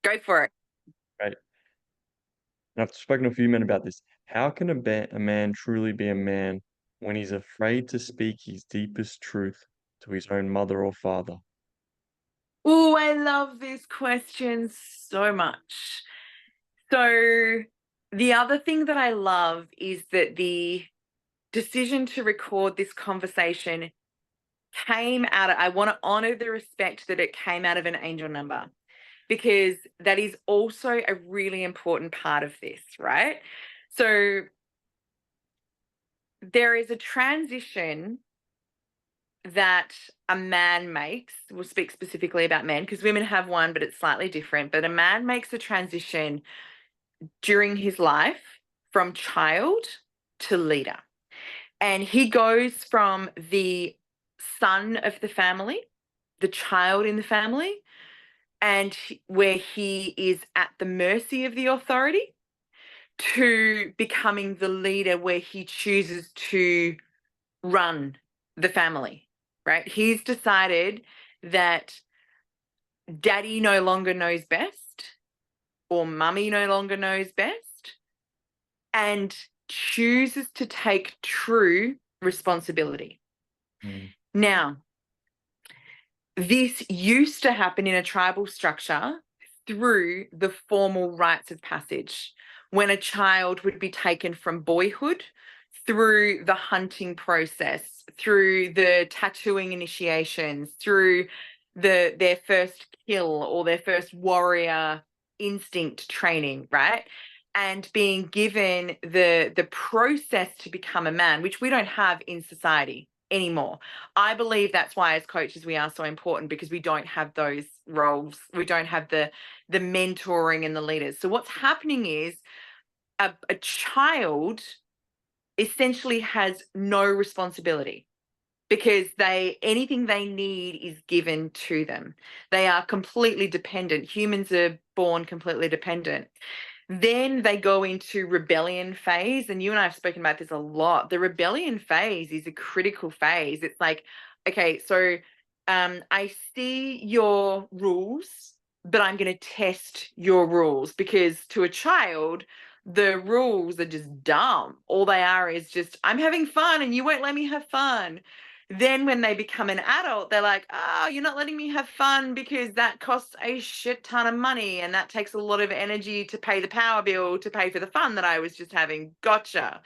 Go for it. right? And I've spoken to a few men about this. How can a man truly be a man when he's afraid to speak his deepest truth to his own mother or father? Oh, I love this question so much. So the other thing that I love is that the decision to record this conversation came out of, I want to honor the respect that it came out of an angel number, because that is also a really important part of this, right? So there is a transition that a man makes. We'll speak specifically about men because women have one, but it's slightly different. But a man makes a transition during his life from child to leader. And he goes from the son of the family, the child in the family, and where he is at the mercy of the authority, to becoming the leader where he chooses to run the family, right? He's decided that daddy no longer knows best or mummy no longer knows best, and chooses to take true responsibility. Mm, Now, this used to happen in a tribal structure through the formal rites of passage, when a child would be taken from boyhood through the hunting process, through the tattooing initiations, through their first kill or their first warrior instinct training, right? And being given the process to become a man, which we don't have in society anymore. I believe that's why as coaches we are so important, because we don't have those roles. We don't have the mentoring and the leaders. So what's happening is a child essentially has no responsibility, because anything they need is given to them. They are completely dependent. Humans are born completely dependent. Then they go into rebellion phase, and you and I have spoken about this a lot. The rebellion phase is a critical phase. It's like, okay, so I see your rules, but I'm going to test your rules, because to a child, the rules are just dumb. All they are is just, I'm having fun and you won't let me have fun. Then when they become an adult, they're like, oh, you're not letting me have fun because that costs a shit ton of money and that takes a lot of energy to pay the power bill, to pay for the fun that I was just having. Gotcha.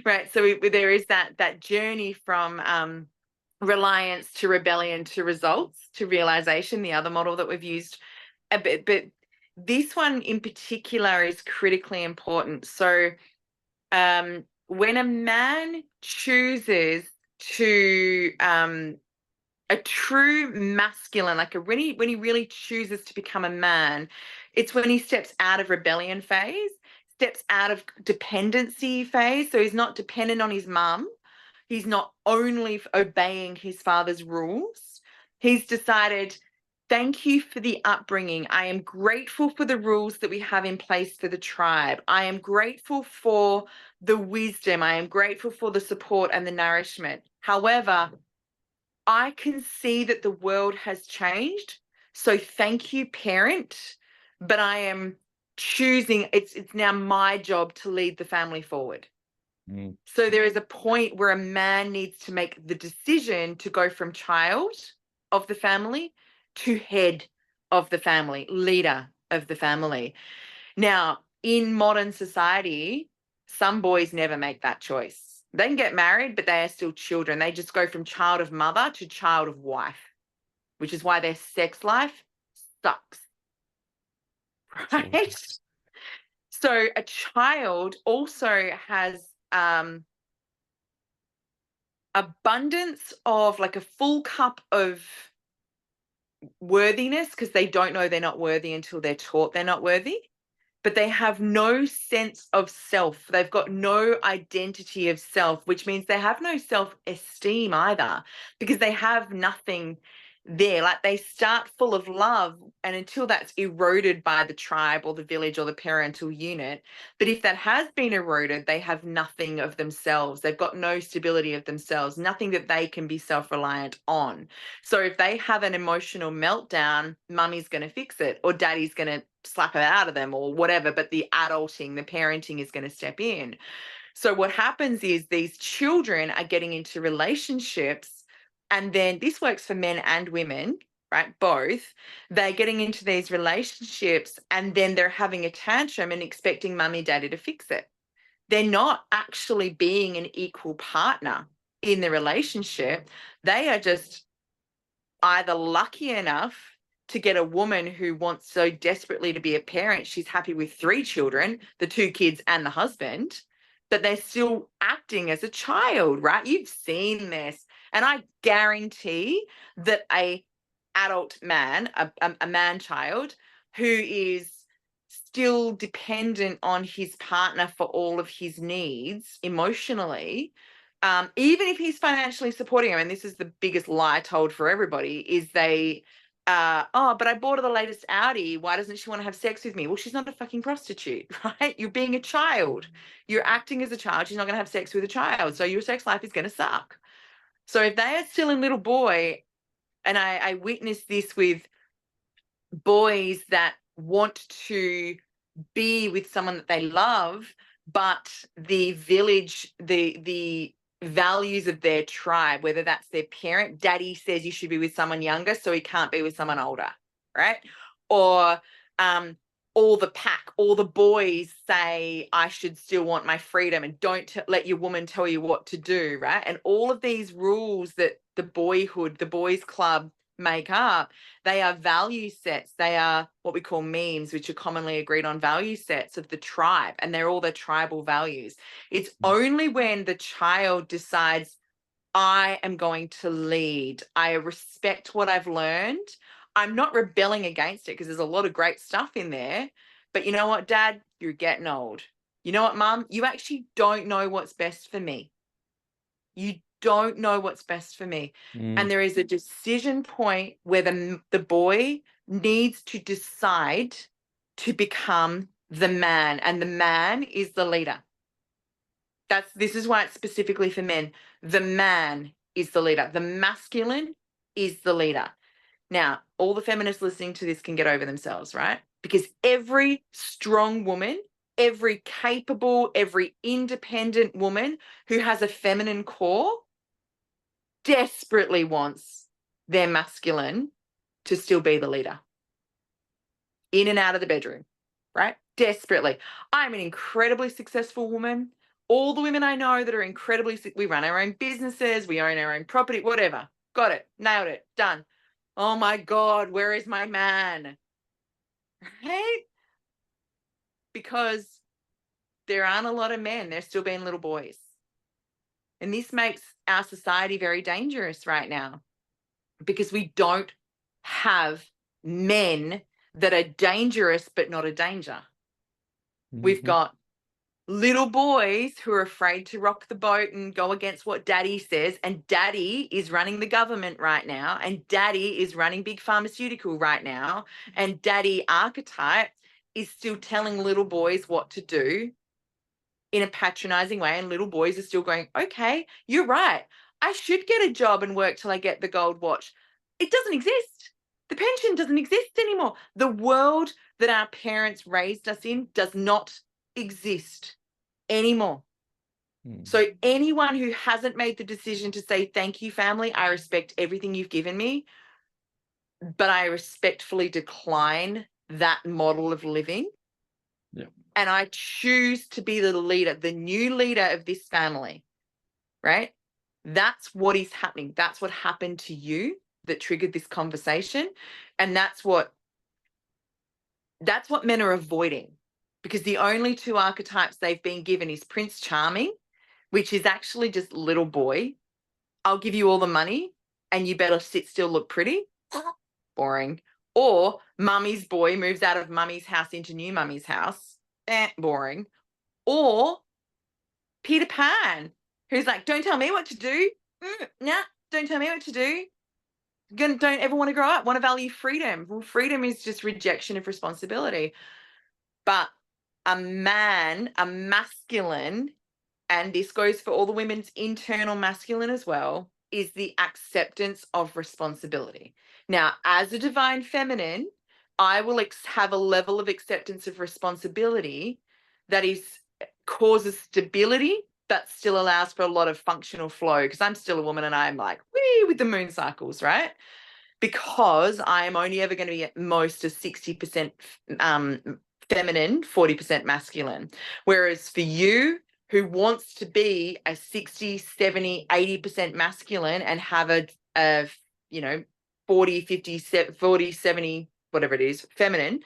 Right. So there is that journey from reliance to rebellion to results to realization, the other model that we've used a bit. But this one in particular is critically important. So when a man chooses to a true masculine, like when he really chooses to become a man, it's when he steps out of rebellion phase, steps out of dependency phase. So he's not dependent on his mum. He's not only obeying his father's rules. He's decided, thank you for the upbringing. I am grateful for the rules that we have in place for the tribe. I am grateful for the wisdom. I am grateful for the support and the nourishment. However, I can see that the world has changed. So thank you, parent. But I am choosing, it's now my job to lead the family forward. mm, So there is a point where a man needs to make the decision to go from child of the family to head of the family, leader of the family. Now, in modern society, some boys never make that choice. They can get married, but they are still children. They just go from child of mother to child of wife, which is why their sex life sucks, absolutely. right? So a child also has abundance of, like, a full cup of worthiness, because they don't know they're not worthy until they're taught they're not worthy. But they have no sense of self. They've got no identity of self, which means they have no self-esteem either, because they have nothing there. Like, they start full of love, and until that's eroded by the tribe or the village or the parental unit. But if that has been eroded, they have nothing of themselves. They've got no stability of themselves, nothing that they can be self-reliant on. So if they have an emotional meltdown, mummy's going to fix it, or daddy's going to slap it out of them, or whatever. But the adulting, the parenting is going to step in. So what happens is these children are getting into relationships, and then this works for men and women, right? Both. They're getting into these relationships, and then they're having a tantrum and expecting mummy, daddy to fix it. They're not actually being an equal partner in the relationship. They are just either lucky enough to get a woman who wants so desperately to be a parent, she's happy with 3 children, the 2 kids and the husband, but they're still acting as a child, right? You've seen this. And I guarantee that a adult man, a man child who is still dependent on his partner for all of his needs emotionally, even if he's financially supporting him, and this is the biggest lie told for everybody, is oh, but I bought her the latest Audi. Why doesn't she want to have sex with me? Well, she's not a fucking prostitute, right? You're being a child. You're acting as a child. She's not going to have sex with a child. So your sex life is going to suck. So if they are still in little boy, and I witnessed this with boys that want to be with someone that they love, but the village, the values of their tribe, whether that's their parent, daddy says you should be with someone younger, so he can't be with someone older, right? Or all the pack, all the boys say I should still want my freedom, and don't let your woman tell you what to do, right? And all of these rules that the boyhood, the boys club make up, they are value sets. They are what we call memes, which are commonly agreed on value sets of the tribe, and they're all the tribal values. It's only when the child decides, I am going to lead, I respect what I've learned, I'm not rebelling against it, because there's a lot of great stuff in there. But you know what, Dad? You're getting old. You know what, Mum? You actually don't know what's best for me. You don't know what's best for me. And there is a decision point where the boy needs to decide to become the man, and the man is the leader. This is why it's specifically for men. The man is the leader. The masculine is the leader. Now, all the feminists listening to this can get over themselves, right? Because every strong woman, every capable, every independent woman who has a feminine core desperately wants their masculine to still be the leader in and out of the bedroom, right? Desperately. I'm an incredibly successful woman. All the women I know that are incredibly, we run our own businesses, we own our own property, whatever. Got it, nailed it, done. Oh my God, where is my man? Right? Because there aren't a lot of men, they're still being little boys. And this makes our society very dangerous right now, because we don't have men that are dangerous but not a danger. We've got little boys who are afraid to rock the boat and go against what daddy says, and daddy is running the government right now, and daddy is running big pharmaceutical right now, and daddy archetype is still telling little boys what to do in a patronizing way, and little boys are still going, okay, you're right, I should get a job and work till I get the gold watch. It doesn't exist. The pension doesn't exist anymore. The world that our parents raised us in does not exist anymore. So anyone who hasn't made the decision to say, thank you, family, I respect everything you've given me, but I respectfully decline that model of living. Yeah. And I choose to be the leader, the new leader of this family, right? That's what is happening. That's what happened to you that triggered this conversation. And that's what men are avoiding, because the only 2 archetypes they've been given is Prince Charming, which is actually just little boy. I'll give you all the money and you better sit still, look pretty. Boring. Or mummy's boy moves out of mummy's house into new mummy's house. Boring. Or Peter Pan, who's like, don't tell me what to do. Nah, don't tell me what to do. don't ever want to grow up, want to value freedom. Well, freedom is just rejection of responsibility. But a man, a masculine, and this goes for all the women's internal masculine as well, is the acceptance of responsibility. Now, as a divine feminine, I will have a level of acceptance of responsibility that causes stability, but still allows for a lot of functional flow, because I'm still a woman and I'm like, wee, with the moon cycles, right? Because I am only ever going to be at most a 60% feminine, 40% masculine. Whereas for you, who wants to be a 60, 70, 80% masculine and have a 40, 50, 40, 70, whatever it is, feminine,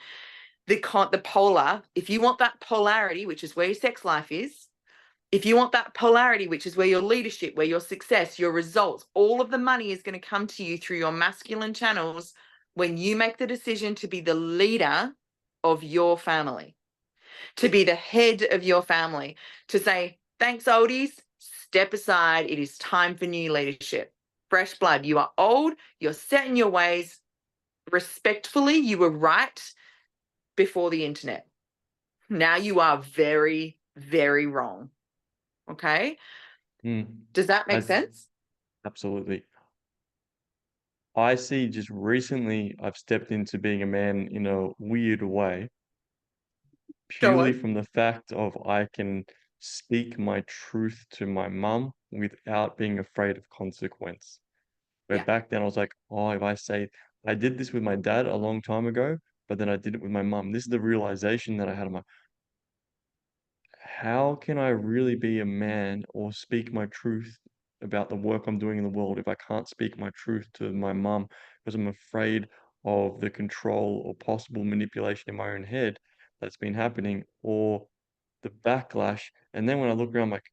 the polar, if you want that polarity, which is where your sex life is, if you want that polarity, which is where your leadership, where your success, your results, all of the money is going to come to you through your masculine channels when you make the decision to be the leader of your family, to be the head of your family, to say, thanks, oldies, step aside. It is time for new leadership. Fresh blood. You are old. You're set in your ways. Respectfully, you were right before the internet. Now you are very, very wrong. Okay. Does that make That's sense? absolutely. I see just recently I've stepped into being a man in a weird way, Go purely on. from the fact of I can speak my truth to my mum without being afraid of consequence. Where Yeah. back then I was like, oh, if I say I did this with my dad a long time ago, but then I did it with my mum. This is the realization that I had. How can I really be a man or speak my truth about the work I'm doing in the world if I can't speak my truth to my mum because I'm afraid of the control or possible manipulation in my own head that's been happening or the backlash? And then when I look around, I'm like,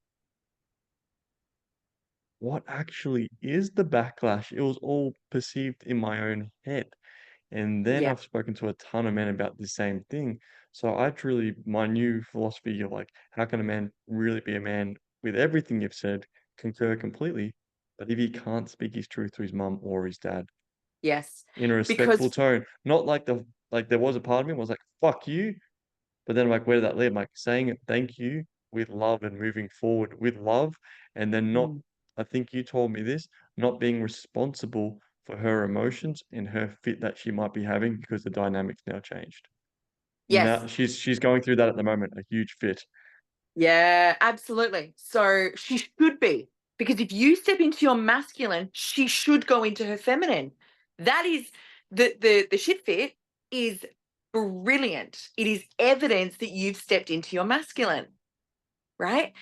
what actually is the backlash? It was all perceived in my own head. And then Yeah. I've spoken to a ton of men about the same thing. So I truly, my new philosophy of like, how can a man really be a man with everything you've said, concur completely. But if he can't speak his truth to his mum or his dad Yes. in a respectful Because tone, not like like there was a part of me was like, fuck you. But then I'm like, where did that lead? I'm like saying it, thank you with love and moving forward with love. And then not, mm, I think you told me this, not being responsible for her emotions and her fit that she might be having because the dynamics now changed. Now yes. she's going through that at the moment, a huge fit. Yeah, absolutely. So she should be, because if you step into your masculine, she should go into her feminine. That is the shit fit is brilliant. It is evidence that you've stepped into your masculine, right?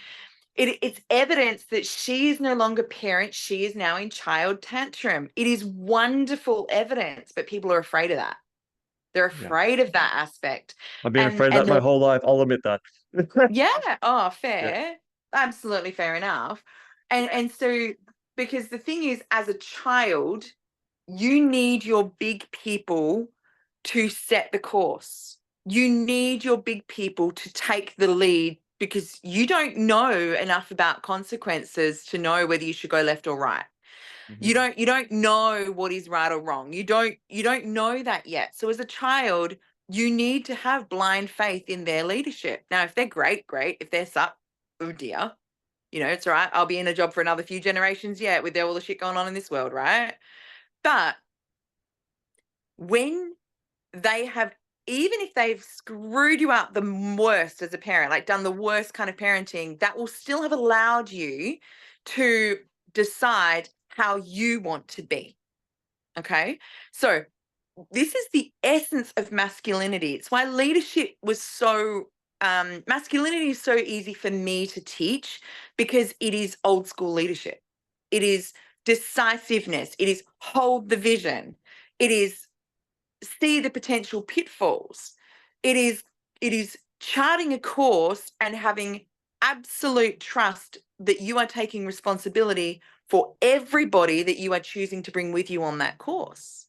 It's evidence that she is no longer parent. She is now in child tantrum. It is wonderful evidence, but people are afraid of that. They're Yeah. afraid of that aspect. I've been And afraid of and that my they're, whole life. I'll admit that. yeah, oh, Yeah. fair. Absolutely fair enough. And so, because the thing is, as a child, you need your big people to set the course. You need your big people to take the lead, because you don't know enough about consequences to know whether you should go left or right. Mhm. You don't know what is right or wrong. You don't know that yet. So as a child, you need to have blind faith in their leadership. Now, if they're great, great. If they're suck, oh dear. It's all right. I'll be in a job for another few generations yet with all the shit going on in this world, right? But when they have, even if they've screwed you up the worst as a parent, like done the worst kind of parenting, that will still have allowed you to decide how you want to be. Okay. So this is the essence of masculinity. It's why leadership was so, masculinity is so easy for me to teach, because it is old school leadership. It is decisiveness. It is hold the vision. It is see the potential pitfalls. It is charting a course and having absolute trust that you are taking responsibility for everybody that you are choosing to bring with you on that course,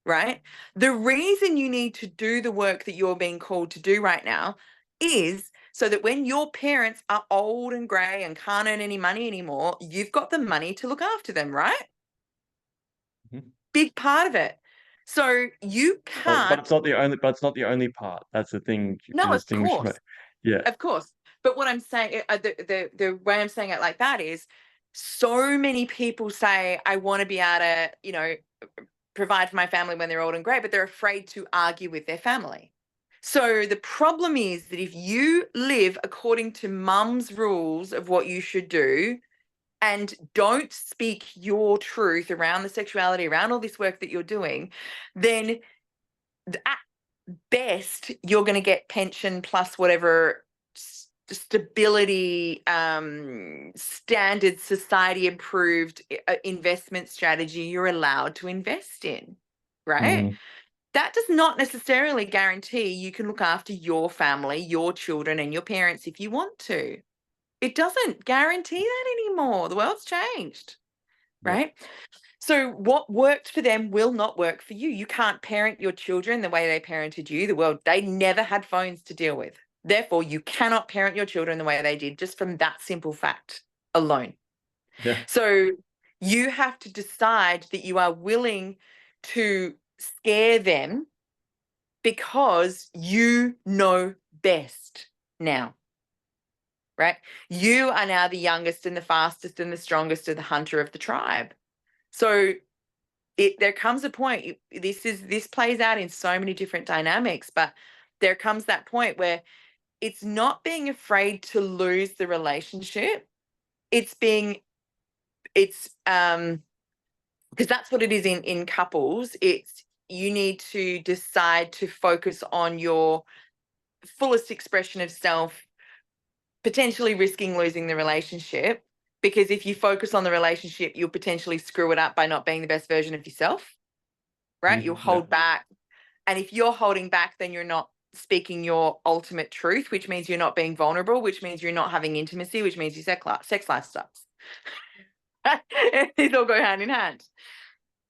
right? The reason you need to do the work that you're being called to do right now is so that when your parents are old and grey and can't earn any money anymore, you've got the money to look after them, right? Mhm. big part of it. So you But can't. it's not the only. But it's not the only part. That's the thing you can No, of distinguish. course. Yeah. Of course. But what I'm saying, the way I'm saying it like that is, so many people say, I want to be able to, provide for my family when they're old and grey, but they're afraid to argue with their family. So the problem is that if you live according to mum's rules of what you should do and don't speak your truth around the sexuality, around all this work that you're doing, then at best you're going to get pension plus whatever stability standard society approved investment strategy you're allowed to invest in, right? Mm, That does not necessarily guarantee you can look after your family, your children, and your parents if you want to. It doesn't guarantee that anymore. The world's changed, yeah. right? So what worked for them will not work for you. You can't parent your children the way they parented you. The world, they never had phones to deal with. Therefore, you cannot parent your children the way they did, just from that simple fact alone. Yeah. So you have to decide that you are willing to scare them because you know best now, right? You are now the youngest and the fastest and the strongest of the hunter of the tribe. So there comes a point, this plays out in so many different dynamics, but there comes that point where it's not being afraid to lose the relationship. It's because that's what it is in couples. It's, you need to decide to focus on your fullest expression of self, potentially risking losing the relationship, because if you focus on the relationship, you'll potentially screw it up by not being the best version of yourself, right? You'll Yeah. hold back. And if you're holding back, then you're not speaking your ultimate truth, which means you're not being vulnerable, which means you're not having intimacy, which means your sex life sucks. These all go hand in hand.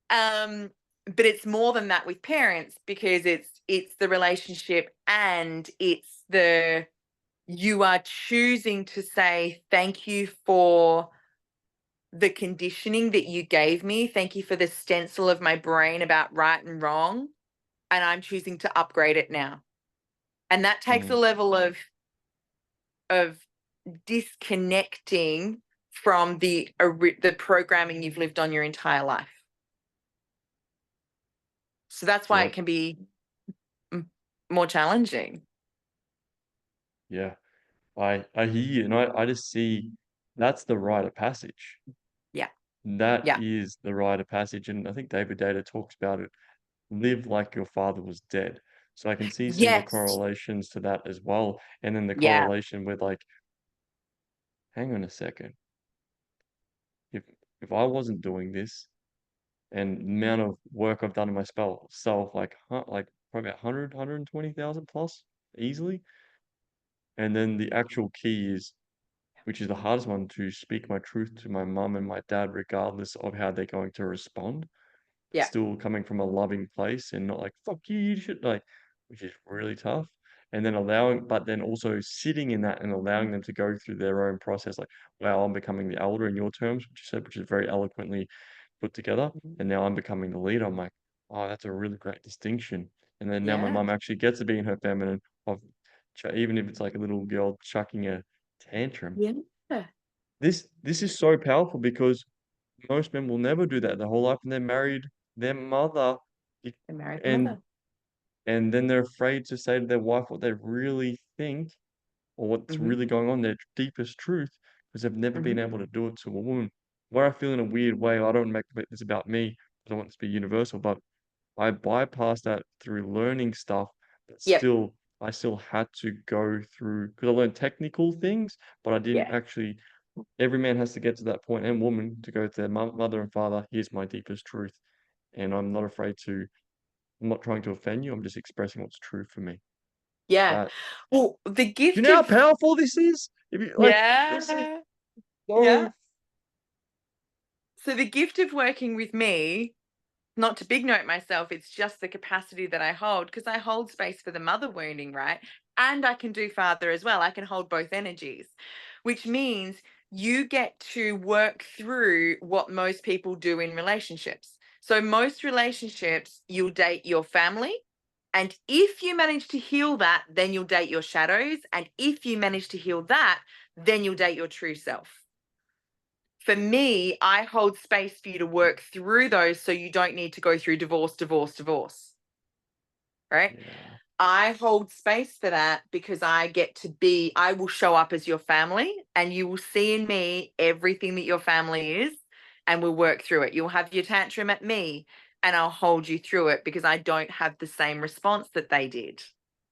But it's more than that with parents, because it's the relationship, and it's the, you are choosing to say thank you for the conditioning that you gave me. Thank you for the stencil of my brain about right and wrong. And I'm choosing to upgrade it now. And that takes a Mm, level of disconnecting from the programming you've lived on your entire life. So that's why yeah. it can be more challenging. Yeah. I hear you, and I just see that's the rite of passage. Yeah. That Yeah. is the rite of passage, and I think David Data talks about it. Live like your father was dead. So I can see some of the Yes. correlations to that as well, and then the Yeah. correlation with like, hang on a second, if I wasn't doing this, and the amount of work I've done in my self, like like probably about 120,000 plus easily, and then the actual key is, which is the hardest one, to speak my truth to my mum and my dad, regardless of how they're going to respond. Yeah. Still coming from a loving place and not like, fuck you, you should, like, which is really tough. And then allowing, but then also sitting in that and allowing them to go through their own process, like, wow, I'm becoming the elder in your terms, which you said, which is very eloquently put together. And now I'm becoming the leader. I'm like, oh, that's a really great distinction. And then now my Yeah. mum actually gets to be in her feminine of, even if it's like a little girl chucking a tantrum. Yeah. This is so powerful because most men will never do that their whole life, and they're married their mother, it- I married the and mother. then they're afraid to say to their wife what they really think or what's Hmm. really going on, their deepest truth, because they've never been Hmm. able to do it to a woman. Where I feel in a weird way, I don't make this about me, I don't want this to be universal, but I bypassed that through learning stuff, but Yep. still, I still had to go through, because I learned technical things, but I didn't Yeah. actually. Every man has to get to that point, and woman, to go to their mother and father. Here's my deepest truth, and I'm not afraid to. I'm not trying to offend you. I'm just expressing what's true for me. Yeah. That, Well, the you gift know how of, powerful this is. If you like, this is yeah. Yeah. so. So the gift of working with me, not to big note myself, it's just the capacity that I hold, because I hold space for the mother wounding, right? And I can do father as well. I can hold both energies, which means you get to work through what most people do in relationships. So most relationships, you'll date your family. And if you manage to heal that, then you'll date your shadows. And if you manage to heal that, then you'll date your true self. For me, I hold space for you to work through those so you don't need to go through divorce, divorce, divorce. Right? Yeah. I hold space for that because I will show up as your family, and you will see in me everything that your family is, and we'll work through it. You'll have your tantrum at me and I'll hold you through it because I don't have the same response that they did.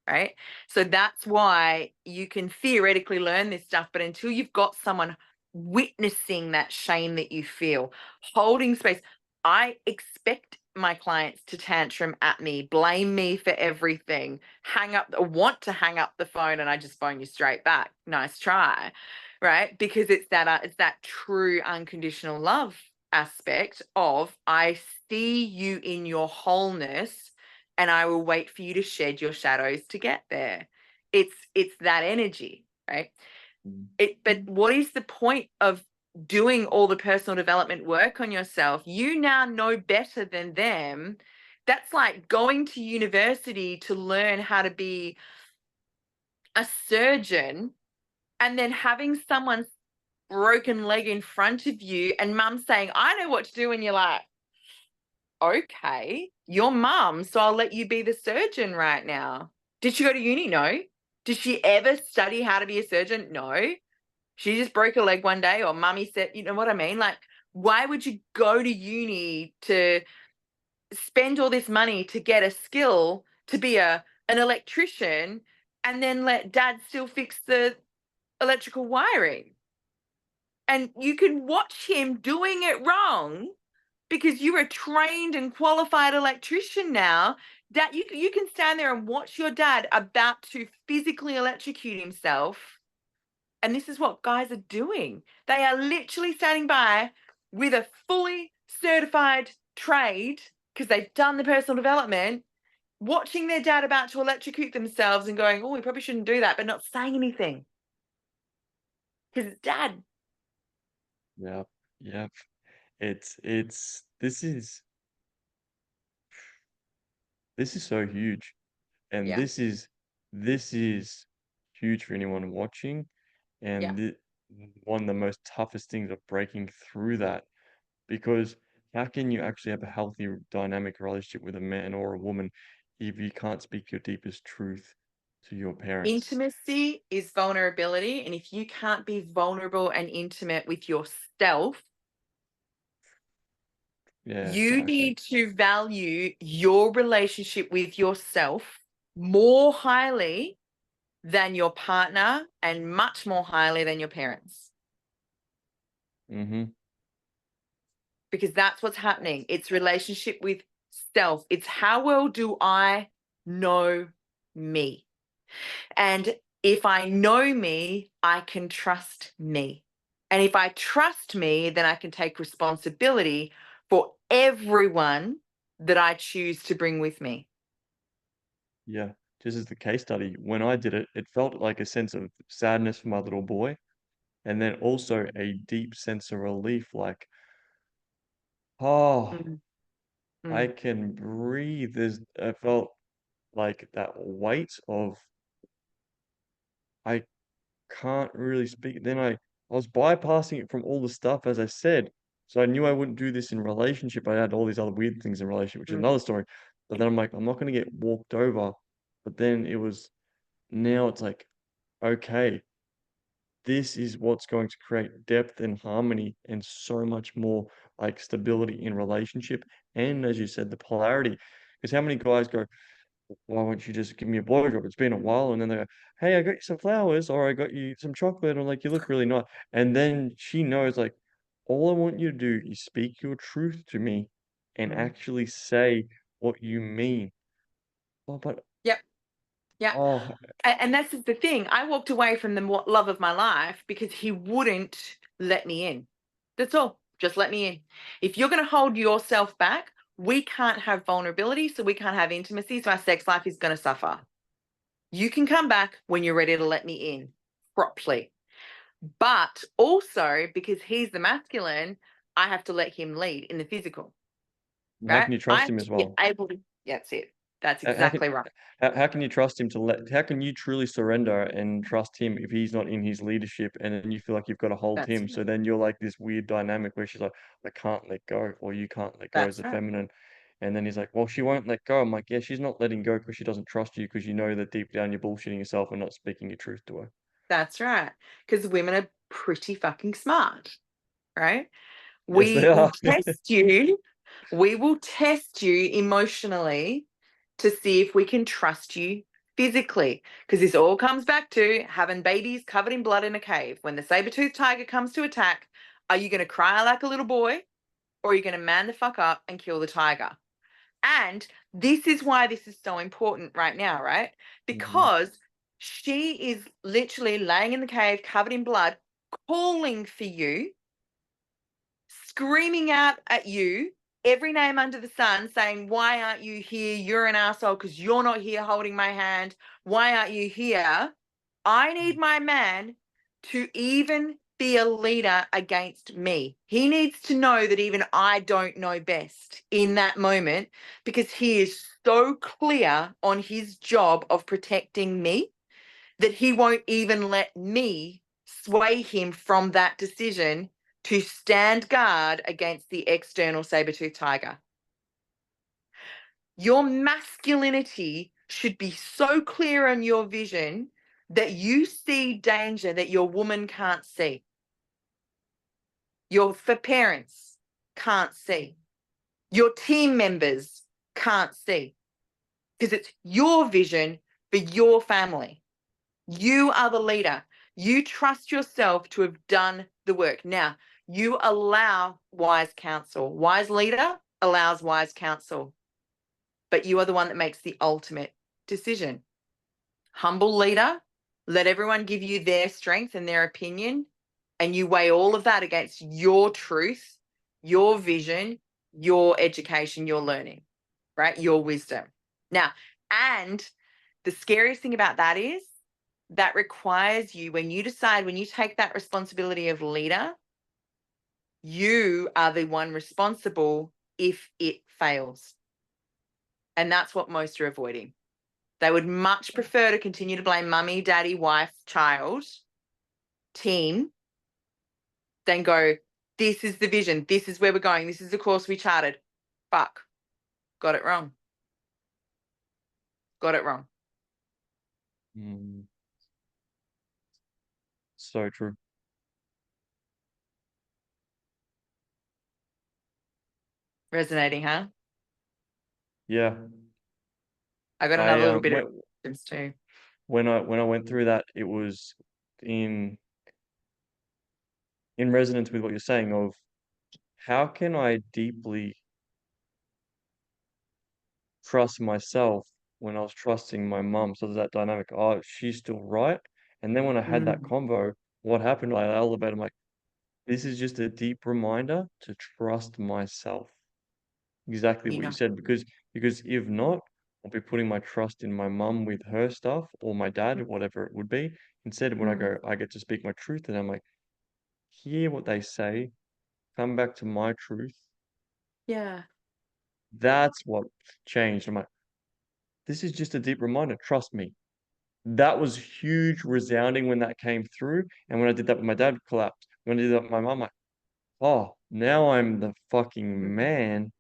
Right. So that's why you can theoretically learn this stuff, but until you've got someone witnessing that shame that you feel, holding space, I expect my clients to tantrum at me, blame me for everything, want to hang up the phone, and I just phone you straight back. Nice try. Right? Because it's that true unconditional love aspect of, I see you in your wholeness and I will wait for you to shed your shadows to get there. It's that energy, right? But what is the point of doing all the personal development work on yourself? You now know better than them. That's like going to university to learn how to be a surgeon and then having someone's broken leg in front of you and mum saying, I know what to do. And you're like, okay, you're mum, so I'll let you be the surgeon right now. Did she go to uni? No. Did she ever study how to be a surgeon? No. She just broke her leg one day, or mummy said, you know what I mean? Like, why would you go to uni to spend all this money to get a skill to be an electrician and then let dad still fix the electrical wiring? And you can watch him doing it wrong because you're a trained and qualified electrician now. That you can stand there and watch your dad about to physically electrocute himself. And this is what guys are doing. They are literally standing by with a fully certified trade because they've done the personal development, watching their dad about to electrocute themselves and going, oh, we probably shouldn't do that, but not saying anything because it's dad. Yeah. Yeah. It's this is so huge. And Yeah. this is huge for anyone watching. Yeah. And one of the most toughest things of breaking through that, because how can you actually have a healthy dynamic relationship with a man or a woman if you can't speak your deepest truth to your parents? Intimacy is vulnerability. And if you can't be vulnerable and intimate with yourself, Yeah, you exactly. need to value your relationship with yourself more highly than your partner and much more highly than your parents, Mm-hmm. because that's what's happening. It's relationship with self. It's how well do I know me? And if I know me, I can trust me. And if I trust me, then I can take responsibility for everyone that I choose to bring with me. Yeah. Just as the case study, when I did it, it felt like a sense of sadness for my little boy, and then also a deep sense of relief, like, oh, Mm, I mm, can breathe. I felt like that weight of I can't really speak. I was bypassing it from all the stuff, as I said. So I knew I wouldn't do this in relationship. I had all these other weird things in relationship, which is mm. another story. But then I'm like, I'm not going to get walked over. But then now it's like, okay, this is what's going to create depth and harmony and so much more like stability in relationship. And as you said, the polarity. Because how many guys go, why won't you just give me a blowjob? It's been a while. And then they go, hey, I got you some flowers or I got you some chocolate. Or like, you look really nice. And then she knows, like, all I want you to do is speak your truth to me and Mm. actually say what you mean. Oh, but, Yep. Yeah. oh, And that's the thing. I walked away from the love of my life because he wouldn't let me in. That's all. Just let me in. If you're going to hold yourself back, we can't have vulnerability, so we can't have intimacy, so our sex life is going to suffer. You can come back when you're ready to let me in properly. But also, because he's the masculine, I have to let him lead in the physical. And how right? can you I trust have him to as be well? able to, that's it. That's How can exactly right. how can you trust him to how can you truly surrender and trust him if he's not in his leadership and then you feel like you've got to hold That's him? right. So then you're like this weird dynamic where she's like, I can't let go, or you can't let go as That's a right. feminine. And then he's like, well, she won't let go. I'm like, yeah, she's not letting go because she doesn't trust you because you know that deep down you're bullshitting yourself and not speaking your truth to her. That's right. Because women are pretty fucking smart, right? Yes, they We will are. test you. We will test you emotionally to see if we can trust you physically. Because this all comes back to having babies covered in blood in a cave. When the saber-toothed tiger comes to attack, are you going to cry like a little boy, or are you going to man the fuck up and kill the tiger? And this is why this is so important right now, right? Mhm. Because she is literally laying in the cave covered in blood, calling for you, screaming out at you every name under the sun, saying, why aren't you here? You're an asshole because you're not here holding my hand. Why aren't you here? I need my man to even be a leader against me. He needs to know that even I don't know best in that moment, because he is so clear on his job of protecting me that he won't even let me sway him from that decision to stand guard against the external saber-toothed tiger. Your masculinity should be so clear on your vision that you see danger that your woman can't see. Your for parents can't see. Your team members can't see, because it's your vision for your family. You are the leader. You trust yourself to have done the work. Now, you allow wise counsel. Wise leader allows wise counsel, but you are the one that makes the ultimate decision. Humble leader, let everyone give you their strength and their opinion, and you weigh all of that against your truth, your vision, your education, your learning, right? Your wisdom. Now, and the scariest thing about that is that requires you, when you decide, when you take that responsibility of leader, you are the one responsible if it fails. And that's what most are avoiding. They would much prefer to continue to blame mummy, daddy, wife, child, team, than go, this is the vision, this is where we're going, this is the course we charted. Fuck, got it wrong. Got it wrong. Mm, so true. Resonating, huh? Yeah. I got I another little bit of when questions too. when I went through that, it was in in resonance with what you're saying of how can I deeply trust myself when I was trusting my mum? So there's that dynamic. Oh, she's still right. And then when I had that Mm, convo, what happened? I elevated. I'm like, this is just a deep reminder to trust myself. Exactly you what you know, said. Because if not, I'll be putting my trust in my mum with her stuff or my dad, whatever it would be. Instead, when I mm, go, I get to speak my truth, and I'm like, hear what they say, come back to my truth. yeah. That's what changed. I'm like, this is just a deep reminder. Trust me. That was huge, resounding when that came through. And when I did that with my dad, collapsed. When I did that with my mum, like, oh, now I'm the fucking Mm, man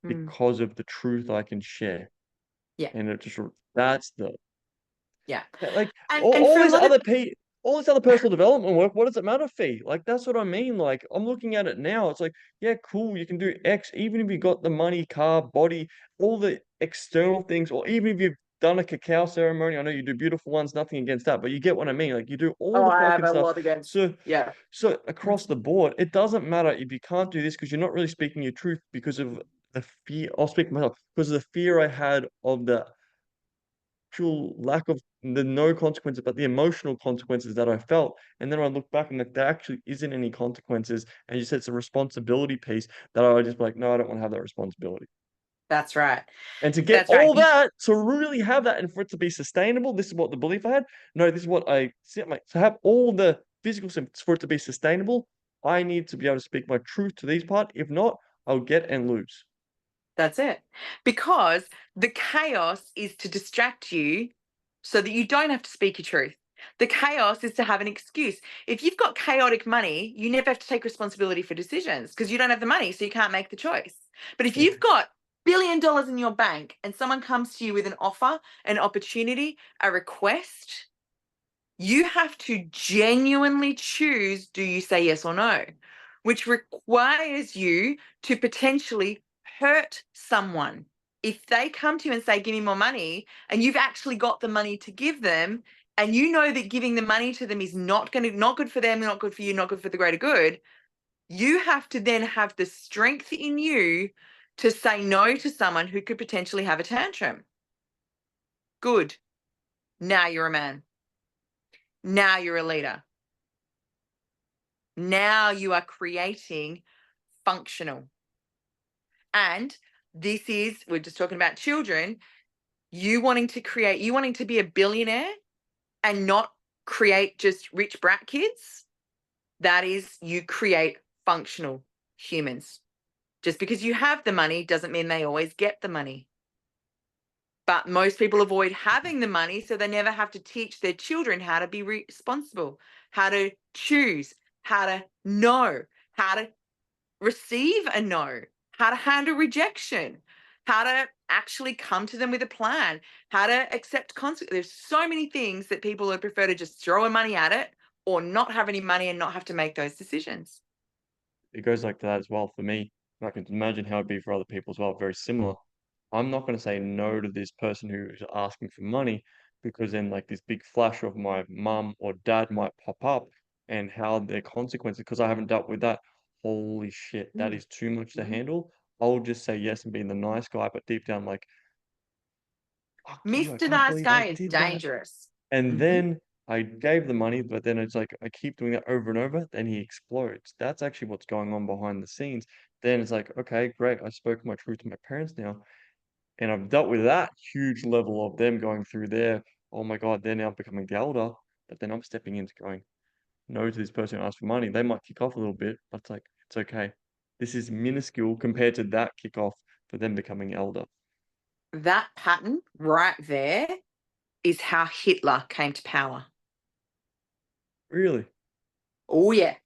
mm, because of the truth I can share. yeah, And it just, that's the, yeah. like, And all for a this lot of, other all this other personal development work, what does it matter, Fee? Like, that's what I mean. Like, I'm looking at it now. It's like, yeah, cool, you can do X, even if you got the money, car, body, all the external things, or even if you've done a cacao ceremony. I know you do beautiful ones, nothing against that, but you get what I mean. Like, you do all oh, the I have fucking a stuff. lot against, So, yeah. so across the board, it doesn't matter if you can't do this because you're not really speaking your truth because of the fear. I'll speak for myself because of the fear I had of the actual lack of the no consequences, but the emotional consequences that I felt. And then I look back and like there actually isn't any consequences. And you said it's a responsibility piece that I would just be like, no, I don't want to have that responsibility. That's right. And to get That's right. all that, to really have that, and for it to be sustainable, this is what the belief I had. No, this is what I set my to have all the physical symptoms for it to be sustainable. I need to be able to speak my truth to these part. If not, I'll get and lose. That's it. Because the chaos is to distract you so that you don't have to speak your truth. The chaos is to have an excuse. If you've got chaotic money, you never have to take responsibility for decisions because you don't have the money, so you can't make the choice. But if Yeah. you've got $1 billion in your bank and someone comes to you with an offer, an opportunity, a request, you have to genuinely choose, do you say yes or no? Which requires you to potentially hurt someone. If they come to you and say, give me more money, and you've actually got the money to give them, and you know that giving the money to them is not good for them, not good for you, not good for the greater good, you have to then have the strength in you to say no to someone who could potentially have a tantrum. Good. Now you're a man. Now you're a leader. Now you are creating functional. And this is, we're just talking about children, you wanting to be a billionaire and not create just rich brat kids. That is, you create functional humans. Just because you have the money doesn't mean they always get the money. But most people avoid having the money, so they never have to teach their children how to be responsible, how to choose, how to know, how to receive a no, how to handle rejection, how to actually come to them with a plan, how to accept consequences. There's so many things that people would prefer to just throw money at it or not have any money and not have to make those decisions. It goes like that as well for me. I can imagine how it'd be for other people as well, very similar. I'm not going to say no to this person who's asking for money because then like this big flash of my mum or dad might pop up and how their consequences, because I haven't dealt with that. Holy shit, that Mm. is too much to Mhm. handle. I'll just say yes and be the nice guy, but deep down like, fuck you, I Mr. can't Nice believe I Guy is did that. dangerous. And Mhm. then I gave the money, but then it's like I keep doing that over and over, then he explodes. That's actually what's going on behind the scenes. Then it's like, okay, great, I spoke my truth to my parents now. And I've dealt with that huge level of them going through their, oh my God, they're now becoming the elder. But then I'm stepping into going, no to this person who asked for money. They might kick off a little bit, but it's like, it's okay. This is minuscule compared to that kickoff for them becoming elder. That pattern right there is how Hitler came to power. Really? Oh, yeah.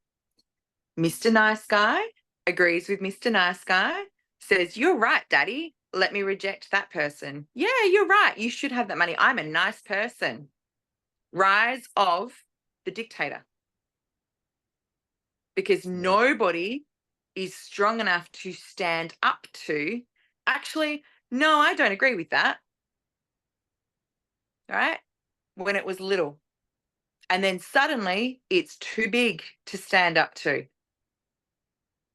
Mr. Nice Guy agrees with Mr. Nice Guy, says, you're right, Daddy. Let me reject that person. Yeah, you're right. You should have that money. I'm a nice person. Rise of the dictator. Because Yeah. nobody is strong enough to stand up to, actually, no, I don't agree with that. All right. When it was little. And then suddenly it's too big to stand up to.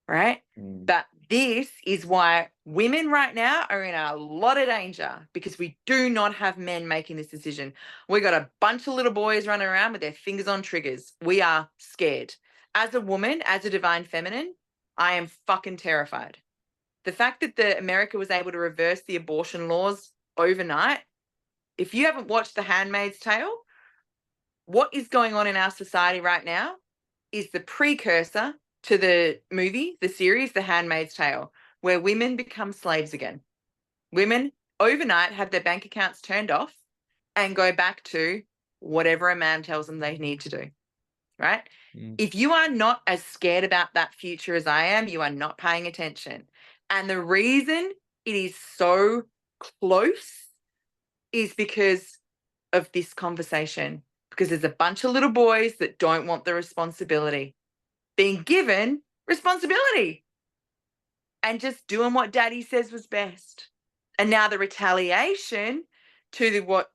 Right? Mm. But this is why women right now are in a lot of danger because we do not have men making this decision. We got a bunch of little boys running around with their fingers on triggers. We are scared. As a woman, as a divine feminine, I am fucking terrified. The fact that the America was able to reverse the abortion laws overnight, if you haven't watched The Handmaid's Tale, what is going on in our society right now is the precursor to the movie, the series, The Handmaid's Tale, where women become slaves again. Women overnight have their bank accounts turned off and go back to whatever a man tells them they need to do, right? Mm. If you are not as scared about that future as I am, you are not paying attention. And the reason it is so close is because of this conversation, because there's a bunch of little boys that don't want the responsibility, being given responsibility and just doing what daddy says was best. And now the retaliation to what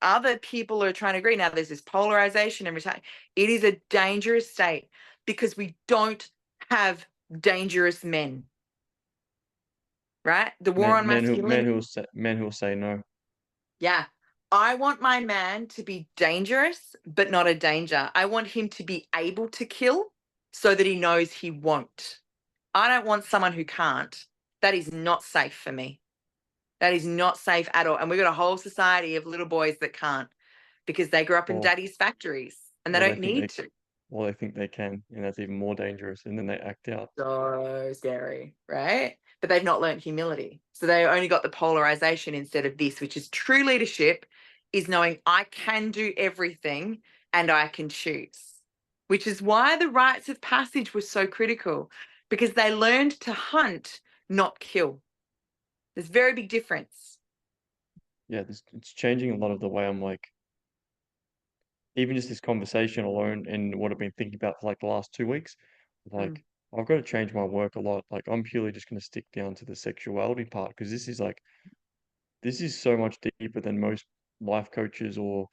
other people are trying to agree. Now there's this polarization and it is a dangerous state because we don't have dangerous men, right? The war on masculinity. Men who will say no. Yeah. I want my man to be dangerous, but not a danger. I want him to be able to kill so that he knows he won't. I don't want someone who can't. That is not safe for me. That is not safe at all. And we've got a whole society of little boys that can't because they grew up in Or daddy's factories and they or they don't think need they to. they think they can, and that's even more dangerous, and then they act out. So scary, right? but they've not learned humility. So they only got the polarization instead of this, which is true leadership, is knowing I can do everything and I can choose, which is why the rites of passage were so critical, because they learned to hunt, not kill. There's a very big difference. Yeah, it's changing a lot of the way I'm like, even just this conversation alone and what I've been thinking about for like the last 2 weeks, Mm, like I've got to change my work a lot. Like I'm purely just going to stick down to the sexuality part because this is so much deeper than most life coaches or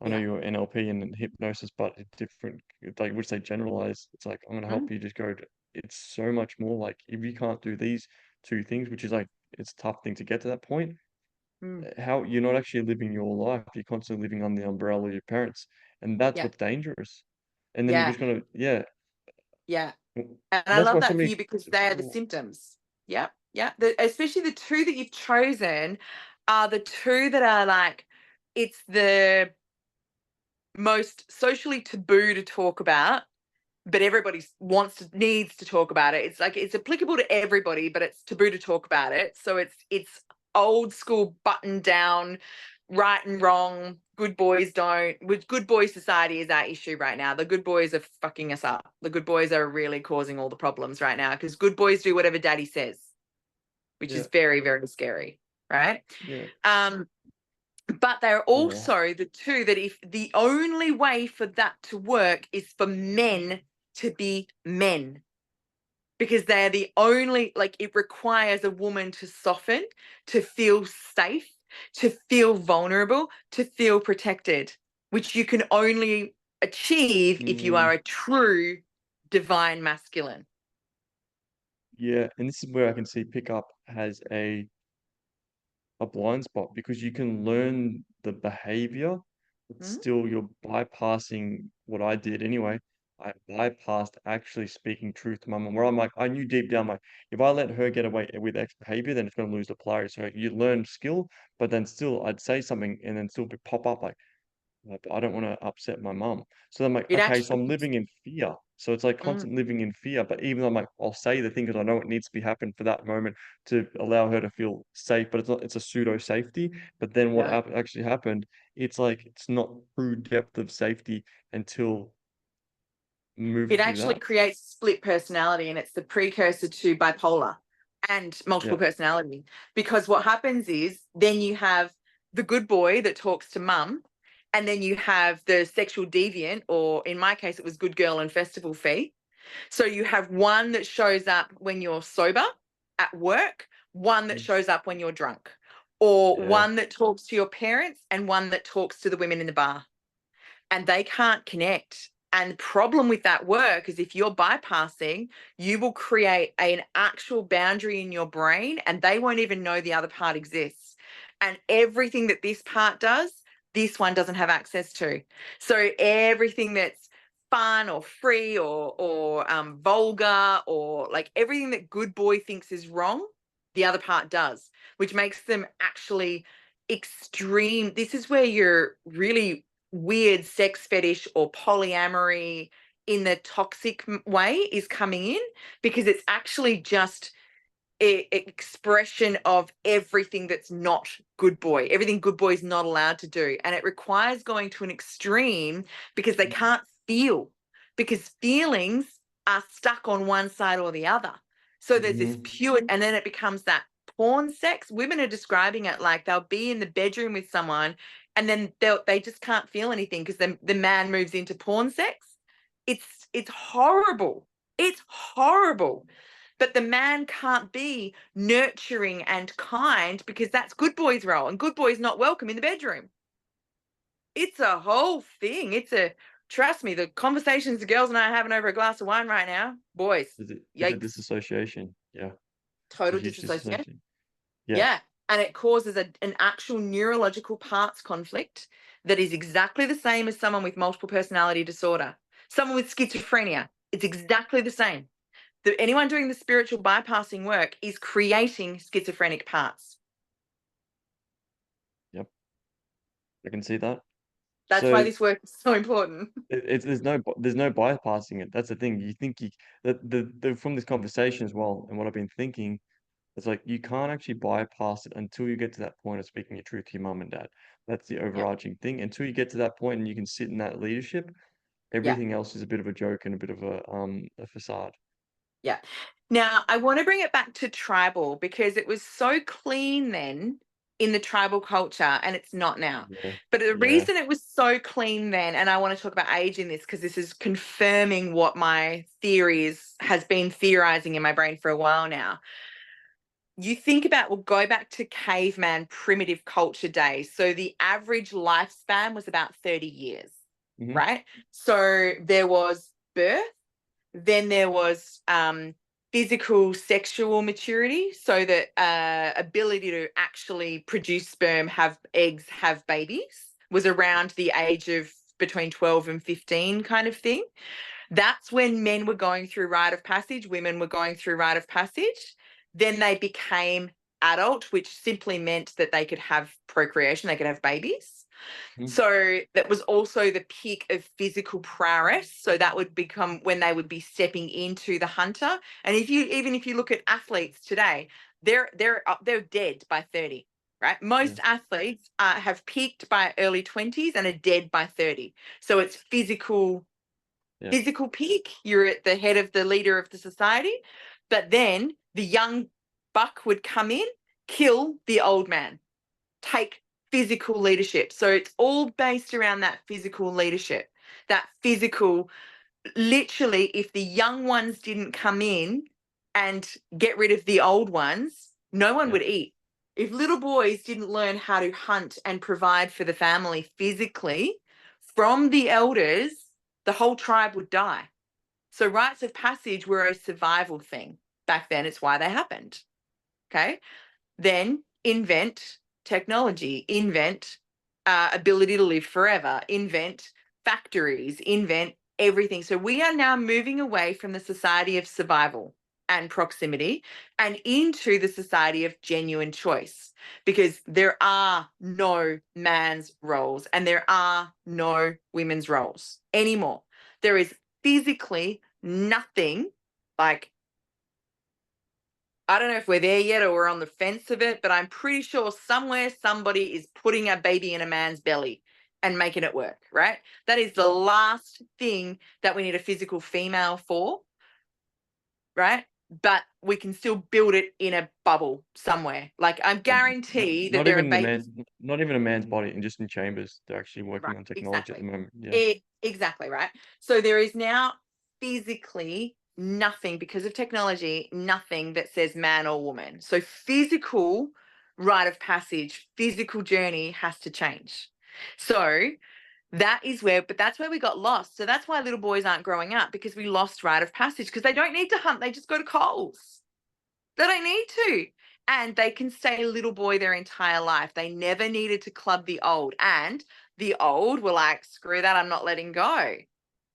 I know yeah. you're NLP and hypnosis, but it's different, like which they generalize. It's like I'm gonna Mm, help you just go to, it's so much more like if you can't do these two things, which is like it's a tough thing to get to that point, mm, how you're not actually living your life, you're constantly living under the umbrella of your parents, and that's yeah. what's dangerous. And then you're Yeah. just gonna, yeah, Yeah. and And I that's love why so that for many, you because they are the symptoms. Yeah. Yeah. Especially the two that you've chosen are the two that are like, it's the most socially taboo to talk about, but everybody needs to talk about it. It's like it's applicable to everybody, but it's taboo to talk about it. So it's old school button down, right and wrong. Good boys don't. With good boy society is our issue right now. The good boys are fucking us up. The good boys are really causing all the problems right now because good boys do whatever daddy says, which yeah, is very, very scary, right? yeah, Um, but they're yeah, also the two that if the only way for that to work is for men to be men, because they're the only, like, it requires a woman to soften, to feel safe, to feel vulnerable, to feel protected, which you can only achieve if you mm, are a true divine masculine. yeah. And this is where I can see pickup has a blind spot because you can learn the behavior, but Mm, still you're bypassing what I did anyway. I bypassed actually speaking truth to my mum, where I'm like, I knew deep down, like, if I let her get away with X behavior, then it's going to lose the player. So you learn skill, but then still I'd say something and then still pop up like, I don't want to upset my mum. So I'm like, it okay, so actually, I'm living in fear. So it's like mm, constant living in fear. But even though I'm like, I'll say the thing because I know it needs to be happen for that moment to allow her to feel safe. But it's not, it's a pseudo safety. But then what no. actually happened, it's like it's not true depth of safety until moved It through actually that. creates split personality, and it's the precursor to bipolar and multiple Yeah. personality. Because what happens is then you have the good boy that talks to mum, and then you have the sexual deviant, or in my case, it was good girl and festival fee. So you have one that shows up when you're sober at work, one that Mm. shows up when you're drunk, or Yeah. one that talks to your parents, and one that talks to the women in the bar, and they can't connect. And the problem with that work is if you're bypassing, you will create an actual boundary in your brain and they won't even know the other part exists. And everything that this part does, this one doesn't have access to. So everything that's fun or free or vulgar, or like everything that good boy thinks is wrong, the other part does, which makes them actually extreme. This is where you're really weird sex fetish or polyamory in the toxic way is coming in, because it's actually just expression of everything that's not good boy, everything good boy is not allowed to do. And it requires going to an extreme because they can't feel, because feelings are stuck on one side or the other. So there's this Mm-hmm. pure, and then it becomes that porn sex. Women are describing it like they'll be in the bedroom with someone and then they just can't feel anything because the man moves into porn sex. It's horrible. It's horrible. But the man can't be nurturing and kind because that's good boy's role, and good boy's not welcome in the bedroom. It's a whole thing. Trust me, the conversations the girls and I are having over a glass of wine right now, boys, Is it yikes, disassociation? Yeah. It's a total huge disassociation. disassociation. Yeah. Yeah. And it causes an actual neurological parts conflict that is exactly the same as someone with multiple personality disorder, someone with schizophrenia. It's exactly the same. Anyone doing the spiritual bypassing work is creating schizophrenic parts. Yep. I can see that. That's why So this work is so important. it's there's no bypassing it. That's the thing. You think you that the from this conversation as well, and what I've been thinking, It's like you can't actually bypass it until you get to that point of speaking your truth to your mum and dad. That's the Yep. overarching thing. Until you get to that point and you can sit in that leadership, Yeah. everything else is a bit of a joke and a bit of a facade. Yeah. Now, I want to bring it back to tribal because it was so clean then in the tribal culture and it's not now. Yeah. But the Yeah. reason it was so clean then, and I want to talk about age in this because this is confirming what my has been theorizing in my brain for a while now. You think about, we'll go back to caveman primitive culture days. So the average lifespan was about 30 years, Hmm. right? So there was birth, then there was physical sexual maturity, so that ability to actually produce sperm, have eggs, have babies was around the age of between 12 and 15 kind of thing. That's when men were going through rite of passage, women were going through rite of passage. Then they became adult, which simply meant that they could have procreation, they could have babies. Hmm. So that was also the peak of physical prowess. So that would become when they would be stepping into the hunter. And if you look at athletes today, they're dead by 30, right? Yeah. Most athletes have peaked by early 20s and are dead by 30. So it's Yeah. physical peak. You're at the head of the leader of the society, but then the young buck would come in, kill the old man, take physical leadership. So it's all based around that physical leadership, that physical, literally, if the young ones didn't come in and get rid of the old ones, no one Yeah. would eat. If little boys didn't learn how to hunt and provide for the family physically from the elders, the whole tribe would die. So rites of passage were a survival thing back then. It's why they happened. Okay. Then invent technology, invent ability to live forever, invent factories, invent everything. So we are now moving away from the society of survival and proximity and into the society of genuine choice, because there are no man's roles and there are no women's roles anymore. There is physically nothing, like, I don't know if we're there yet or we're on the fence of it, but I'm pretty sure somewhere somebody is putting a baby in a man's belly and making it work, right? That is the last thing that we need a physical female for, right? But we can still build it in a bubble somewhere. Like, I Not, guarantee that not there are even the babies. man's, not even a man's body, and just in chambers. They're actually Right, working on technology at the exactly. moment. Yeah. Exactly, right. So there is now physically nothing, because of technology, nothing that says man or woman. So physical rite of passage, physical journey has to change. So but that's where we got lost. So that's why little boys aren't growing up, because we lost rite of passage, because they don't need to hunt. They just go to Coles. They don't need to. And they can stay a little boy their entire life. They never needed to club the old. And the old were like, screw that, I'm not letting go.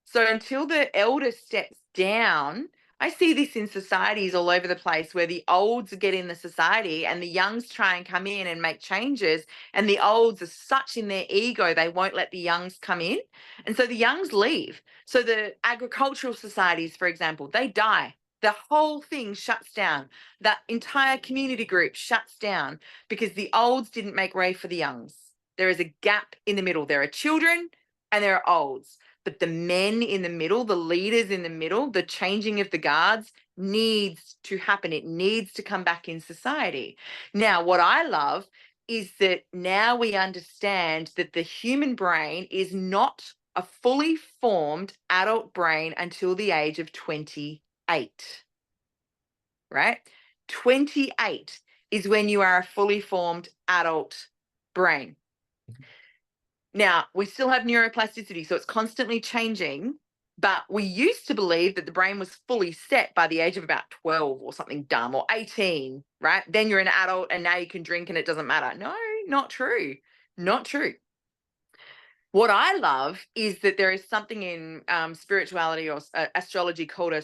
So until the elder steps down, I see this in societies all over the place where the olds get in the society and the youngs try and come in and make changes. And the olds are such in their ego, they won't let the youngs come in. And so the youngs leave. So the agricultural societies, for example, they die. The whole thing shuts down. That entire community group shuts down because the olds didn't make way for the youngs. There is a gap in the middle. There are children and there are olds. But the men in the middle, the leaders in the middle, the changing of the guards needs to happen. It needs to come back in society. Now, what I love is that now we understand that the human brain is not a fully formed adult brain until the age of 28, right? 28 is when you are a fully formed adult brain. Now, we still have neuroplasticity, so it's constantly changing, but we used to believe that the brain was fully set by the age of about 12 or something dumb, or 18, right? Then you're an adult and now you can drink and it doesn't matter. No, not true. Not true. What I love is that there is something in spirituality or astrology called a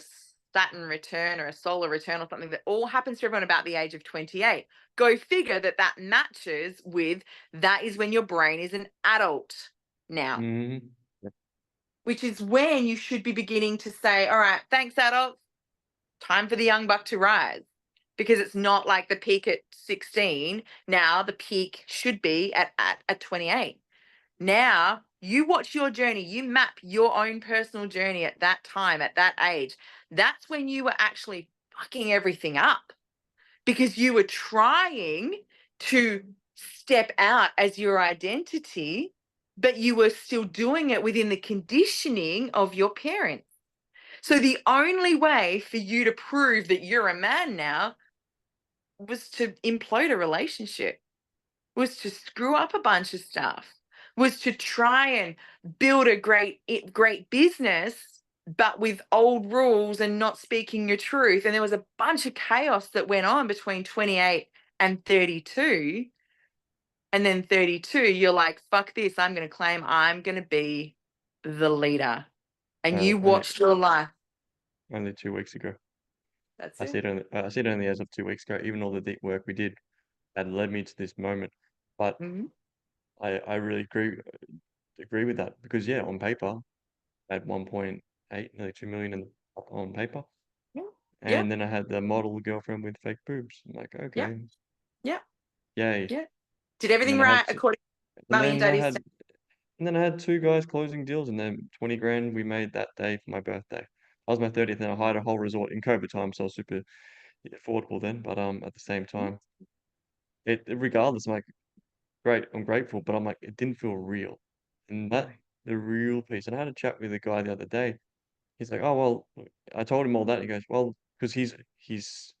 Saturn return or a solar return or something that all happens to everyone about the age of 28. Go figure that that matches with, that is when your brain is an adult now, Hmm. which is when you should be beginning to say, all right, thanks, adults. Time for the young buck to rise. because it's not like the peak at 16. Now the peak should be at 28. Now you watch your journey, you map your own personal journey at that time, at that age. That's when you were actually fucking everything up, because you were trying to step out as your identity, but you were still doing it within the conditioning of your parents. So the only way for you to prove that you're a man now was to implode a relationship, was to screw up a bunch of stuff, was to try and build a great business, but with old rules and not speaking your truth. And there was a bunch of chaos that went on between 28 and 32. And then 32, you're like, fuck this, I'm going to claim I'm going to be the leader. And you Only watched your life. only 2 weeks ago. That's I it. said only I said only as of 2 weeks ago. Even all the deep work we did that led me to this moment. But Mm-hmm. I really agree with that because yeah, on paper, I had 1.8, nearly 2 million on paper, Yeah. Yeah. and then I had the model girlfriend with fake boobs. I'm like, Yeah. okay, Yeah. yay. Yeah. Did And everything then I right had according to and mummy and then I daddy's. had and then I had two guys closing deals, and then 20 grand we made that day for my birthday. That was my 30th, and I hired a whole resort in COVID time, so it was super affordable then. But at the same time, regardless, I'm like, great, I'm grateful, but I'm like, it didn't feel real. And that the real piece. And I had a chat with a guy the other day. He's like, oh well, I told him all that. And he goes, well, because he's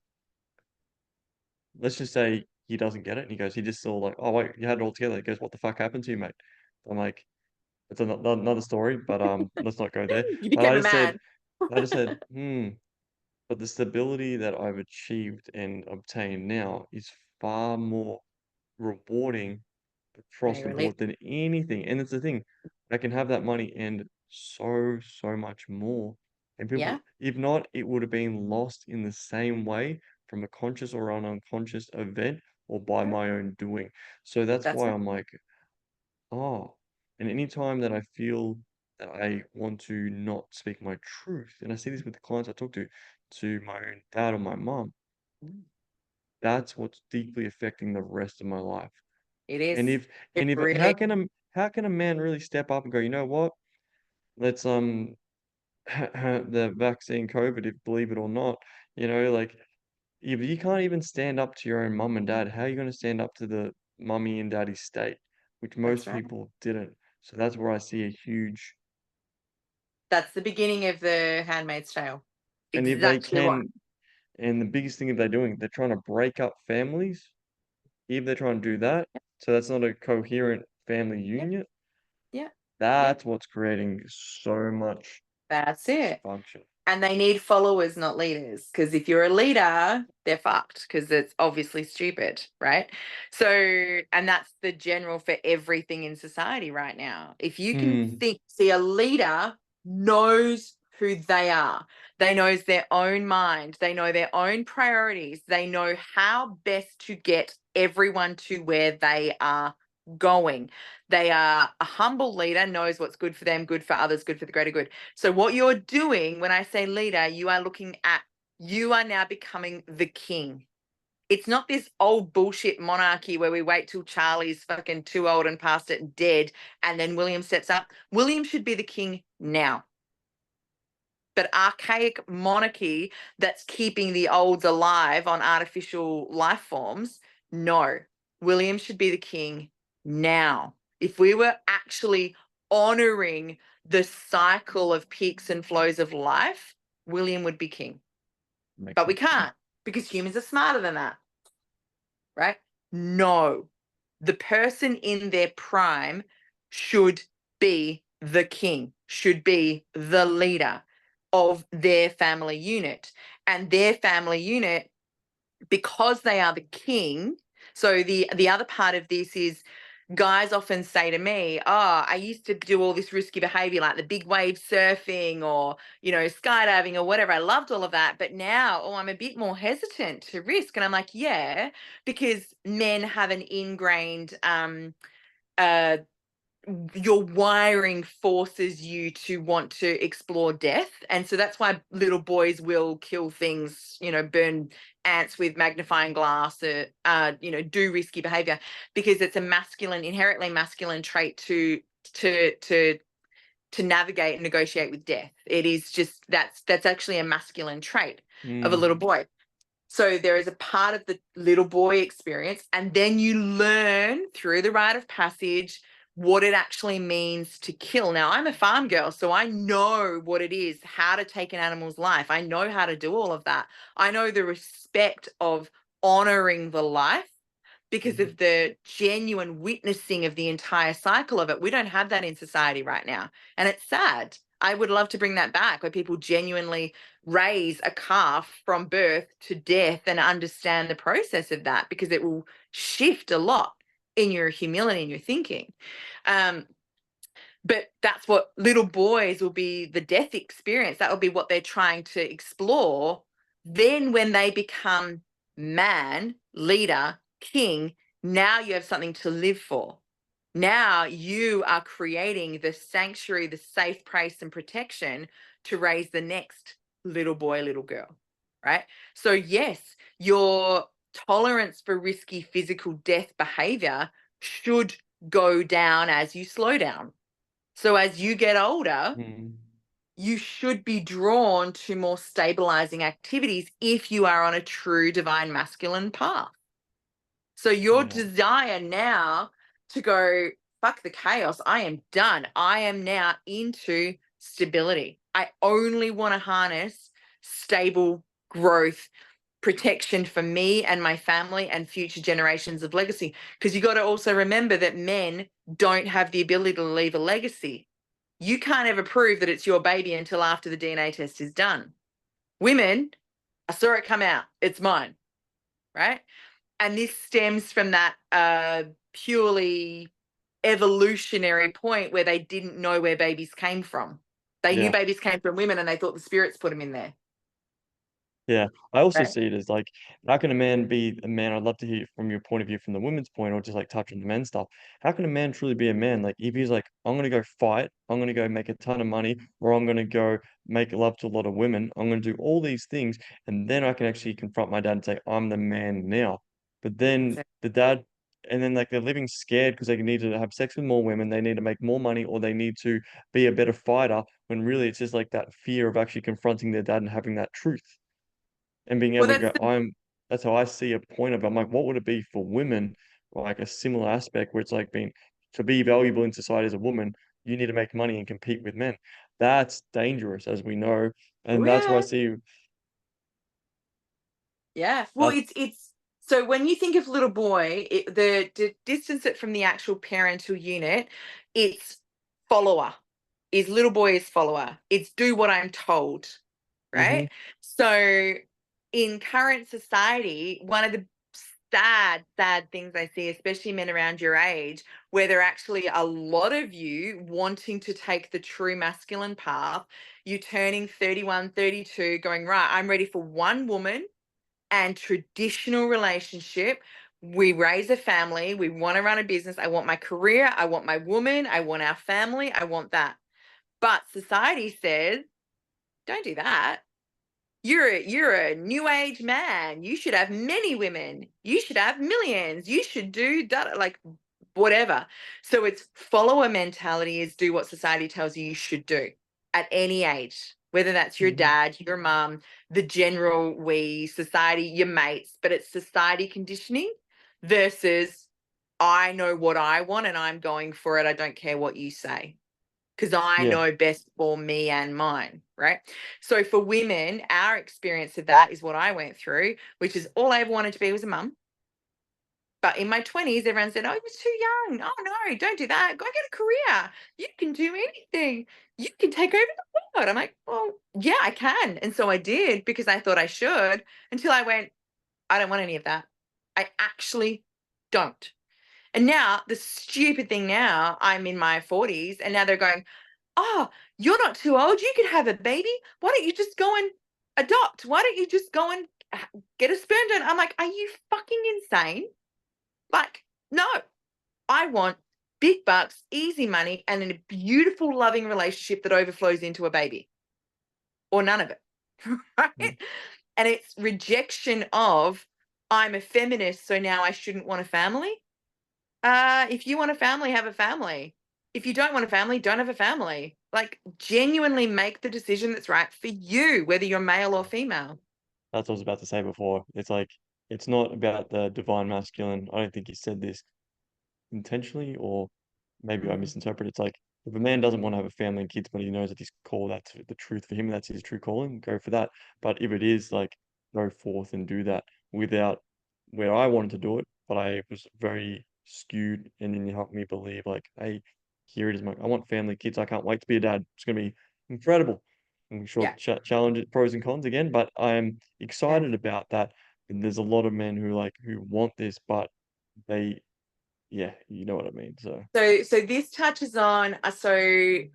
let's just say he doesn't get it. And he goes, he just saw like, oh wait, you had it all together. He goes, what the fuck happened to you, mate? I'm like, it's another story, but let's not go there. You But became a man. I just said, but the stability that I've achieved and obtained now is far more rewarding When across you're the a leader. board than anything. And it's the thing, I can have that money and so much more. And Yeah. people, if not, it would have been lost in the same way from a conscious or an unconscious event or by Yeah. my own doing. So that's That's why it. I'm like, oh, and anytime that I feel that I want to not speak my truth, and I see this with the clients I talk to my own dad or my mom, Mm. that's what's deeply affecting the rest of my life. It is. And if It and if really. how can a man really step up and go, you know what? Let's the vaccine COVID, if believe it or not, like if you can't even stand up to your own mum and dad, how are you going to stand up to the mummy and daddy state, which That's most right. people didn't. So that's where I see a huge, That's the beginning of the Handmaid's Tale. and if they Exactly what. can, and the biggest thing that they're doing, they're trying to break up families. If they're trying to do that, so that's not a coherent family Yeah. union, Yeah. Yeah. that's what's creating so much That's it. dysfunction. And they need followers, not leaders. Because if you're a leader, they're fucked because it's obviously stupid, right? So, and that's the general for everything in society right now. If you can Hmm. see a leader knows who they are, they knows their own mind, they know their own priorities, they know how best to get everyone to where they are going. They are a humble leader, knows what's good for them, good for others, good for the greater good. So what you're doing when I say leader, you are now becoming the king. It's not this old bullshit monarchy where we wait till Charlie's fucking too old and past it and dead, and then William steps up. William should be the king now. But archaic monarchy that's keeping the olds alive on artificial life forms, no. William should be the king now. If we were actually honoring the cycle of peaks and flows of life, William would be king. Makes But we sense. can't because humans are smarter than that, right? No. The person in their prime should be the king, should be the leader of their family unit. And their family unit, because they are the king. So the other part of this is guys often say to me, oh, I used to do all this risky behavior like the big wave surfing or, skydiving or whatever. I loved all of that. But now, I'm a bit more hesitant to risk. And I'm like, yeah, because men have an ingrained uh, your wiring forces you to want to explore death. And so that's why little boys will kill things, burn ants with magnifying glass, do risky behavior, because it's a inherently masculine trait to navigate and negotiate with death. It is just, that's actually a masculine trait of a little boy. So there is a part of the little boy experience, and then you learn through the rite of passage what it actually means to kill. Now, I'm a farm girl, so I know what it is, how to take an animal's life. I know how to do all of that. I know the respect of honoring the life because of the genuine witnessing of the entire cycle of it. We don't have that in society right now, and it's sad. I would love to bring that back, where people genuinely raise a calf from birth to death and understand the process of that, because it will shift a lot in your humility and your thinking. But that's what little boys will be, the death experience. That will be what they're trying to explore. Then when they become man, leader, king, now you have something to live for. Now you are creating the sanctuary, the safe place and protection to raise the next little boy, little girl, right? So yes, your tolerance for risky physical death behavior should go down as you slow down. So as you get older, you should be drawn to more stabilizing activities if you are on a true divine masculine path. So your desire now to go, fuck the chaos, I am done. I am now into stability. I only want to harness stable growth, protection for me and my family and future generations of legacy. Because you got to also remember that men don't have the ability to leave a legacy. You can't ever prove that it's your baby until after the DNA test is done. Women, I saw it come out, it's mine, right? And this stems from that purely evolutionary point where they didn't know where babies came from. They knew babies came from women, and they thought the spirits put them in there. Yeah, I also Right? see it as like, how can a man be a man? I'd love to hear from your point of view, from the women's point, or just like touch on the men's stuff. How can a man truly be a man? Like, if he's like, I'm gonna go fight, I'm gonna go make a ton of money, or I'm gonna go make love to a lot of women, I'm gonna do all these things, and then I can actually confront my dad and say, I'm the man now. But then the dad, and then like they're living scared because they need to have sex with more women, they need to make more money, or they need to be a better fighter, when really it's just like that fear of actually confronting their dad and having that truth and being Well, able to go, that's how I see a point of it. I'm like, what would it be for women? Like a similar aspect where it's like being, to be valuable in society as a woman, you need to make money and compete with men. That's dangerous, as we know. oh And that's where I yeah, see yeah. Well, that. it's so when you think of little boy, the distance it from the actual parental unit, it's follower. Is little boy is follower. It's do what I'm told. Hmm. Right? So in current society, one of the sad things I see, especially men around your age, where there are actually a lot of you wanting to take the true masculine path, you turning 31, 32, going, right, I'm ready for one woman and traditional relationship. We raise a family. We want to run a business. I want my career. I want my woman. I want our family. I want that. But society says, don't do that. You're a new age man. You should have many women. You should have millions. You should do that, like whatever. So it's follower mentality, is do what society tells you should do at any age, whether that's your Hmm. dad, your mom, the general we, society, your mates, but it's society conditioning versus I know what I want and I'm going for it. I don't care what you say, because I Yeah. know best for me and mine, right? So for women, our experience of that is what I went through, which is all I ever wanted to be was a mum. But in my 20s, everyone said, oh, you're too young. Oh, no, don't do that. Go get a career. You can do anything. You can take over the world. I'm like, well, yeah, I can. And so I did, because I thought I should, until I went, I don't want any of that. I actually don't. And now the stupid thing now, I'm in my 40s, and now they're going, oh, you're not too old. You could have a baby. Why don't you just go and adopt? Why don't you just go and get a sperm donor? I'm like, are you fucking insane? Like, no, I want big bucks, easy money, and in a beautiful, loving relationship that overflows into a baby or none of it. Mm. Right? And it's rejection of, I'm a feminist, so now I shouldn't want a family. If you want a family, have a family. If you don't want a family, don't have a family. Like, genuinely make the decision that's right for you, whether you're male or female. That's what I was about to say before. It's like it's not about the divine masculine. I don't think he said this intentionally, or maybe I Mm. misinterpret. It's like if a man doesn't want to have a family and kids, but he knows that his call, that's the truth for him, that's his true calling, go for that. But if it is like go forth and do that without where I wanted to do it, but I was very skewed, and then you helped me believe like, hey, here it is, Mike. I want family, kids. I can't wait to be a dad. It's gonna be incredible. I'm sure Yeah. challenge pros and cons again, but I'm Yeah. excited about that. And there's a lot of men who want this, but they yeah, you know what I mean. So So this touches on, so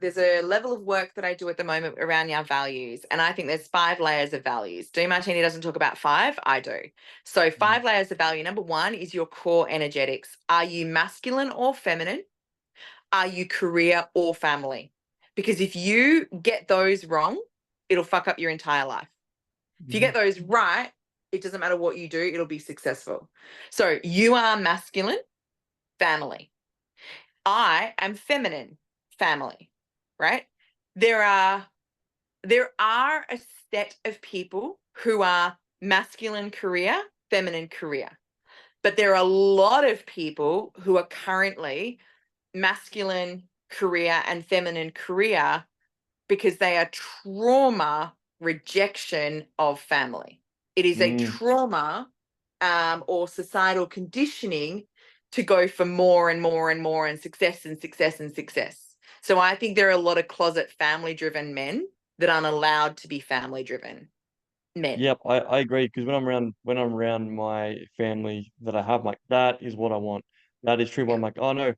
there's a level of work that I do at the moment around our values, and I think there's 5 layers of values. Martini doesn't talk about 5, I do. So mm, 5 layers of value. Number 1 is your core energetics. Are you masculine or feminine? Are you career or family? Because if you get those wrong, it'll fuck up your entire life. If you mhm, get those right, it doesn't matter what you do, it'll be successful. So you are masculine, family. I am feminine, family, right? There are a set of people who are masculine career, feminine career. But there are a lot of people who are currently masculine career and feminine career because they are trauma rejection of family. It is a mm. trauma or societal conditioning to go for more and more and more and success and success and success. So I think there are a lot of closet family driven men that aren't allowed to be family driven men. Yep, I agree because when I'm around my family that I have, I'm like that is what I want. That is true. But Yeah. I'm like, oh no,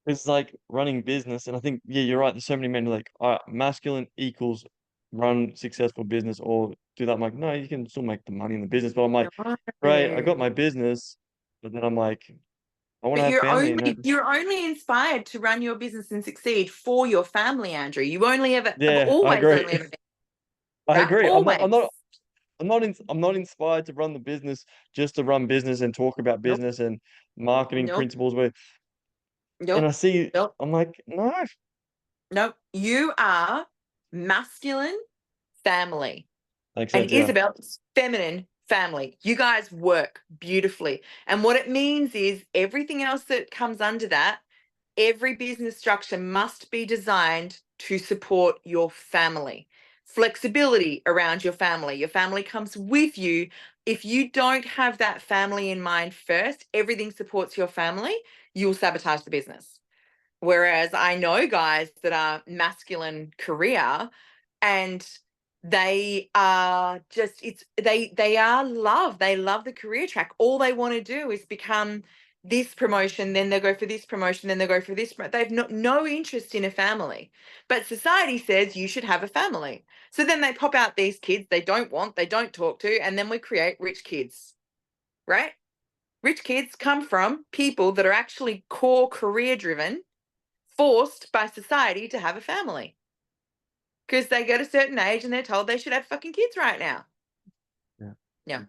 it's like running business, and I think yeah, you're right. There's so many men who are like, masculine equals run successful business or do that. I'm like, no, you can still make the money in the business. But I'm like, great, I No. got my business, but then I'm like, I want to But have you're family, and only you're only inspired to run your business and succeed for your family, Andrew. You only ever have yeah, I always agree. only ever been I right. agree. Always. I'm not inspired to run the business just to run business and talk about Nope. business and marketing Nope. principles where and I Nope. see Nope. I'm like, no. Nope. You are masculine family. Makes And sense, yeah. Isabel's feminine family. You guys work beautifully. And what it means is everything else that comes under that, every business structure must be designed to support your family. Flexibility around your family. Your family comes with you. If you don't have that family in mind first, everything supports your family, you'll sabotage the business. Whereas I know guys that are masculine career and they are just they are love. They love the career track. All they want to do is become this promotion, then they go for this promotion, then they go for this. They've no interest in a family. But society says you should have a family. So then they pop out these kids they don't want, they don't talk to, and then we create rich kids, right? Rich kids come from people that are actually core career driven, forced by society to have a family because they get a certain age and they're told they should have fucking kids right now. Yeah. No,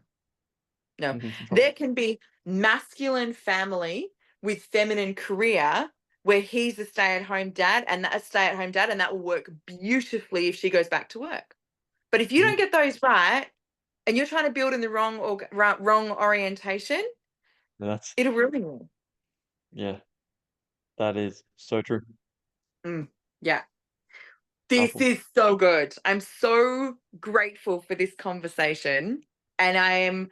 no. For sure. There can be masculine family with feminine career where he's a stay-at-home dad and a stay-at-home dad, and that will work beautifully if she goes back to work. But if you Mhm. don't get those right and you're trying to build in the wrong or wrong orientation, That's it'll ruin you. yeah, that is so true. Yeah. This Powerful. is so good. I'm so grateful for this conversation. And I am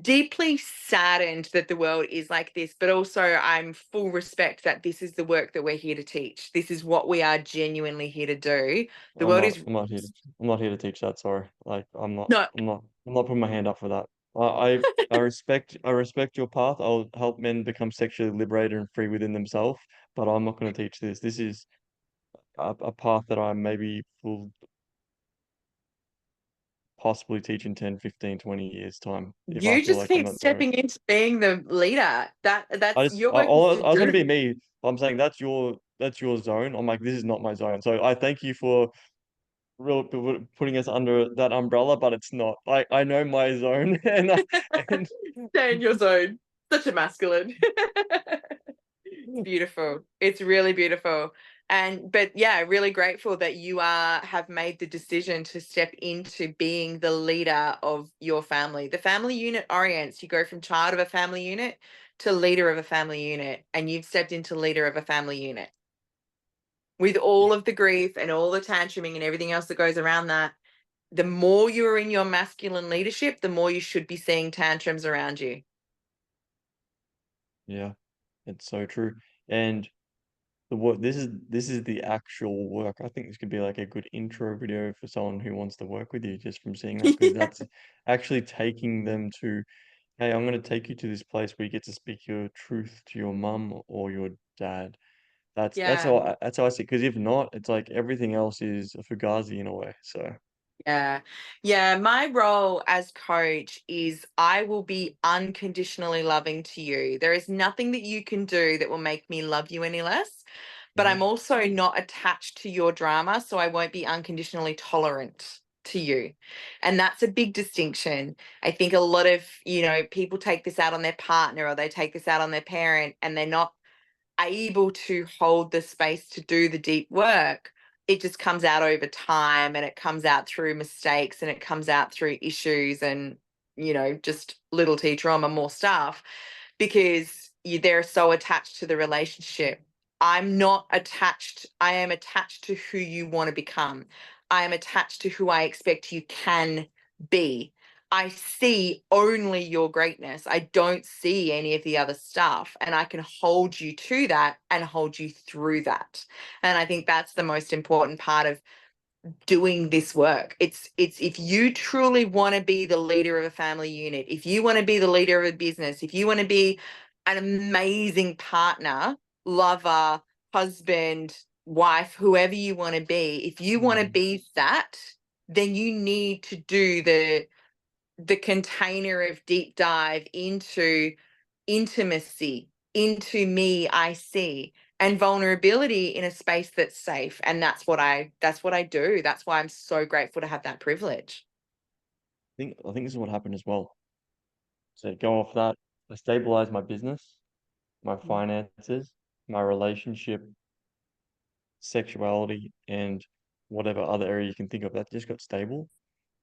deeply saddened that the world is like this, but also I'm full respect that this is the work that we're here to teach. This is what we are genuinely here to do. The world is I'm not here to I'm not here to teach that, sorry. Like no, I'm not putting my hand up for that. I respect your path. I'll help men become sexually liberated and free within themselves, but I'm not going to teach this. This is a path that I maybe will possibly teach in 10, 15, 20 years time if I You feel just like I'm keep not doing it. stepping into being the leader. That's your work is to I was going do. to be me. I'm saying that's your zone. I'm like, this is not my zone. So I thank you for putting us under that umbrella, but it's not. I know my zone, and Stay in your zone. Such a masculine. It's beautiful. It's really beautiful. But yeah, really grateful that you have made the decision to step into being the leader of your family. The family unit orients, you go from child of a family unit to leader of a family unit, and you've stepped into leader of a family unit. With all of the grief and all the tantruming and everything else that goes around that, the more you're in your masculine leadership, the more you should be seeing tantrums around you. yeah, it's so true. And the work this is the actual work. I think this could be like a good intro video for someone who wants to work with you just from seeing that, because that's actually taking them to, hey, I'm going to take you to this place where you get to speak your truth to your mum or your dad. Yeah. That's how I see it. Because if not, it's like everything else is a fugazi in a way. So Yeah. Yeah. My role as coach is I will be unconditionally loving to you. There is nothing that you can do that will make me love you any less. But mhm, I'm also not attached to your drama. So I won't be unconditionally tolerant to you. And that's a big distinction. I think a lot of, people take this out on their partner or they take this out on their parent and they're not able to hold the space to do the deep work. It just comes out over time and it comes out through mistakes and it comes out through issues and, just little T trauma, more stuff because they're so attached to the relationship. I'm not attached. I am attached to who you want to become. I am attached to who I expect you can be. I see only your greatness. I don't see any of the other stuff. And I can hold you to that and hold you through that. And I think that's the most important part of doing this work. It's if you truly want to be the leader of a family unit, if you want to be the leader of a business, if you want to be an amazing partner, lover, husband, wife, whoever you want to be, if you want to mm, be that, then you need to do the container of deep dive into intimacy, into me, I see, and vulnerability in a space that's safe. And that's what I do. That's why I'm so grateful to have that privilege. I think this is what happened as well. So go off that. I stabilized my business, my Mm, finances, my relationship, sexuality, and whatever other area you can think of. That just got stable.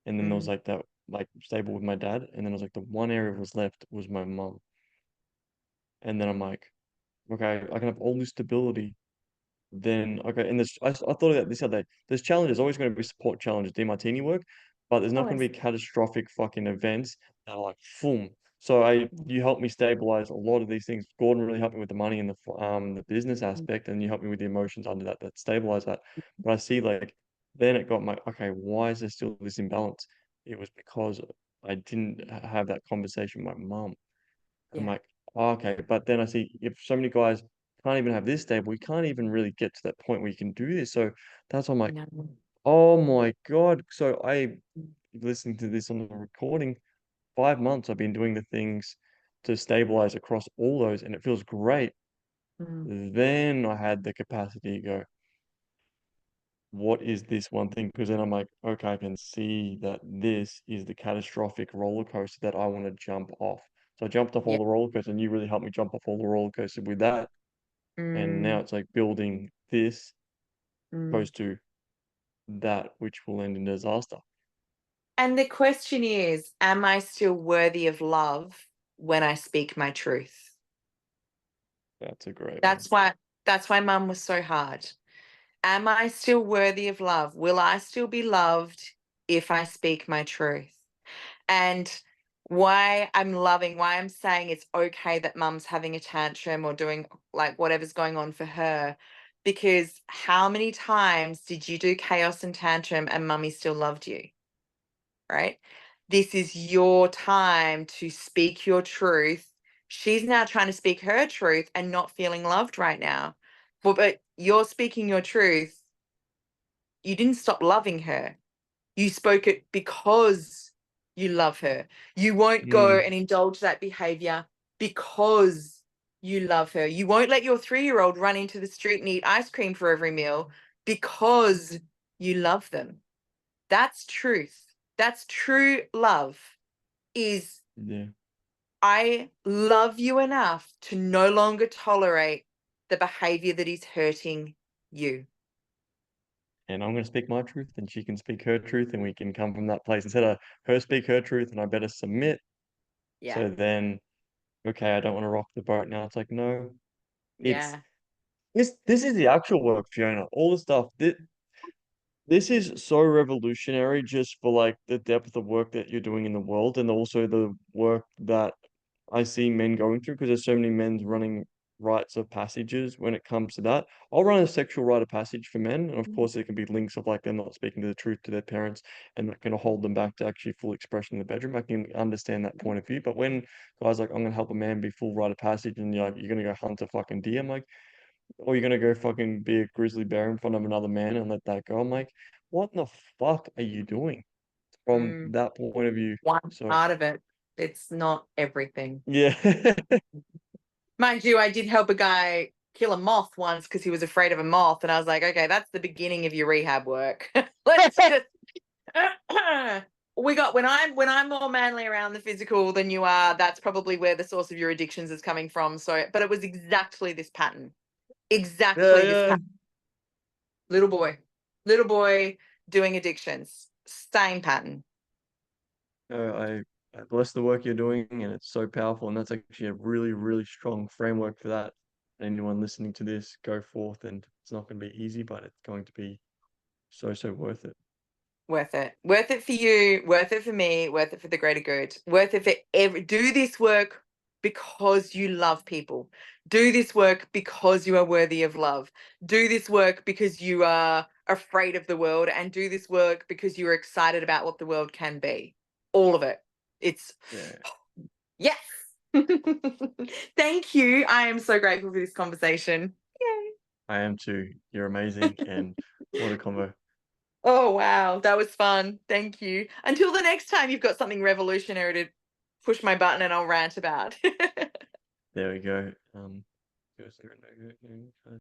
And then there was mm, like that, like stable with my dad. And then it was like the one area that was left was my mum. And then I'm like, okay, I can have all this stability. Then okay, and I thought of that this other day. There's challenges, always going to be support challenges, DMartini work, but there's not going to always. be catastrophic fucking events that are like boom. So I Mm, you helped me stabilize a lot of these things. Gordon really helped me with the money and the business mm, aspect, and you helped me with the emotions under that stabilize that. But I see like then it got my okay, why is there still this imbalance? It was because I didn't have that conversation with my mum. I'm yeah, like, oh, okay. But then I see if so many guys can't even have this stable, we can't even really get to that point where you can do this. So that's why I'm I like, know. oh my God. So I listening to this on the recording, 5 months I've been doing the things to stabilize across all those, and it feels great. Mm, Then I had the capacity to go, what is this one thing? Because then I'm like, okay, I can see that this is the catastrophic roller coaster that I want to jump off. So I jumped off all yeah. the roller coasters, and you really helped me jump off all the roller coasters with that. And now Mm, it's like building this mm. opposed to that, which will end in disaster. And the question is, am I still worthy of love when I speak my truth? That's a great one. That's why mum was so hard. Am I still worthy of love? Will I still be loved if I speak my truth? And why I'm saying it's okay that mum's having a tantrum or doing like whatever's going on for her. Because how many times did you do chaos and tantrum and mummy still loved you? Right? This is your time to speak your truth. She's now trying to speak her truth and not feeling loved right now. But you're speaking your truth. You didn't stop loving her. You spoke it because you love her. You won't go Mm, and indulge that behavior because you love her. You won't let your 3-year-old run into the street and eat ice cream for every meal because you love them. That's truth. That's true love is yeah. I love you enough to no longer tolerate the behavior that is hurting you. And I'm going to speak my truth and she can speak her truth and we can come from that place instead of her speak her truth and I better submit. Yeah. So then, okay, I don't want to rock the boat now. It's like, no, it's Yeah. this is the actual work, Fiona. All the stuff that this is so revolutionary just for like the depth of work that you're doing in the world and also the work that I see men going through because there's so many men running rites of passages when it comes to that. I'll run a sexual rite of passage for men, and of course there can be links of like them not speaking to the truth to their parents and that can hold them back to actually full expression in the bedroom. I can understand that point of view. But when guys like I'm gonna help a man be full rite of passage and you're like you're gonna go hunt a fucking deer, I'm like, or you're gonna go fucking be a grizzly bear in front of another man and let that go. I'm like, what in the fuck are you doing from Mm, that point of view? one So part of it. It's not everything. yeah. Mind you, I did help a guy kill a moth once because he was afraid of a moth. And I was like, okay, that's the beginning of your rehab work. Let's just we got when I'm more manly around the physical than you are, that's probably where the source of your addictions is coming from. So, but it was exactly this pattern. Yeah, Exactly this yeah. pattern. Little boy doing addictions. Same pattern. I bless the work you're doing, and it's so powerful. And that's actually a really, really strong framework for that. Anyone listening to this, go forth, and it's not going to be easy, but it's going to be so, so worth it. Worth it. Worth it for you, worth it for me, worth it for the greater good. Worth it for do this work because you love people. Do this work because you are worthy of love. Do this work because you are afraid of the world and do this work because you're excited about what the world can be. All of it. It's Yeah, yes. Thank you. I am so grateful for this conversation. Yay. I am too. You're amazing, and what a combo. Oh, wow. That was fun. Thank you. Until the next time you've got something revolutionary to push my button and I'll rant about. There we go.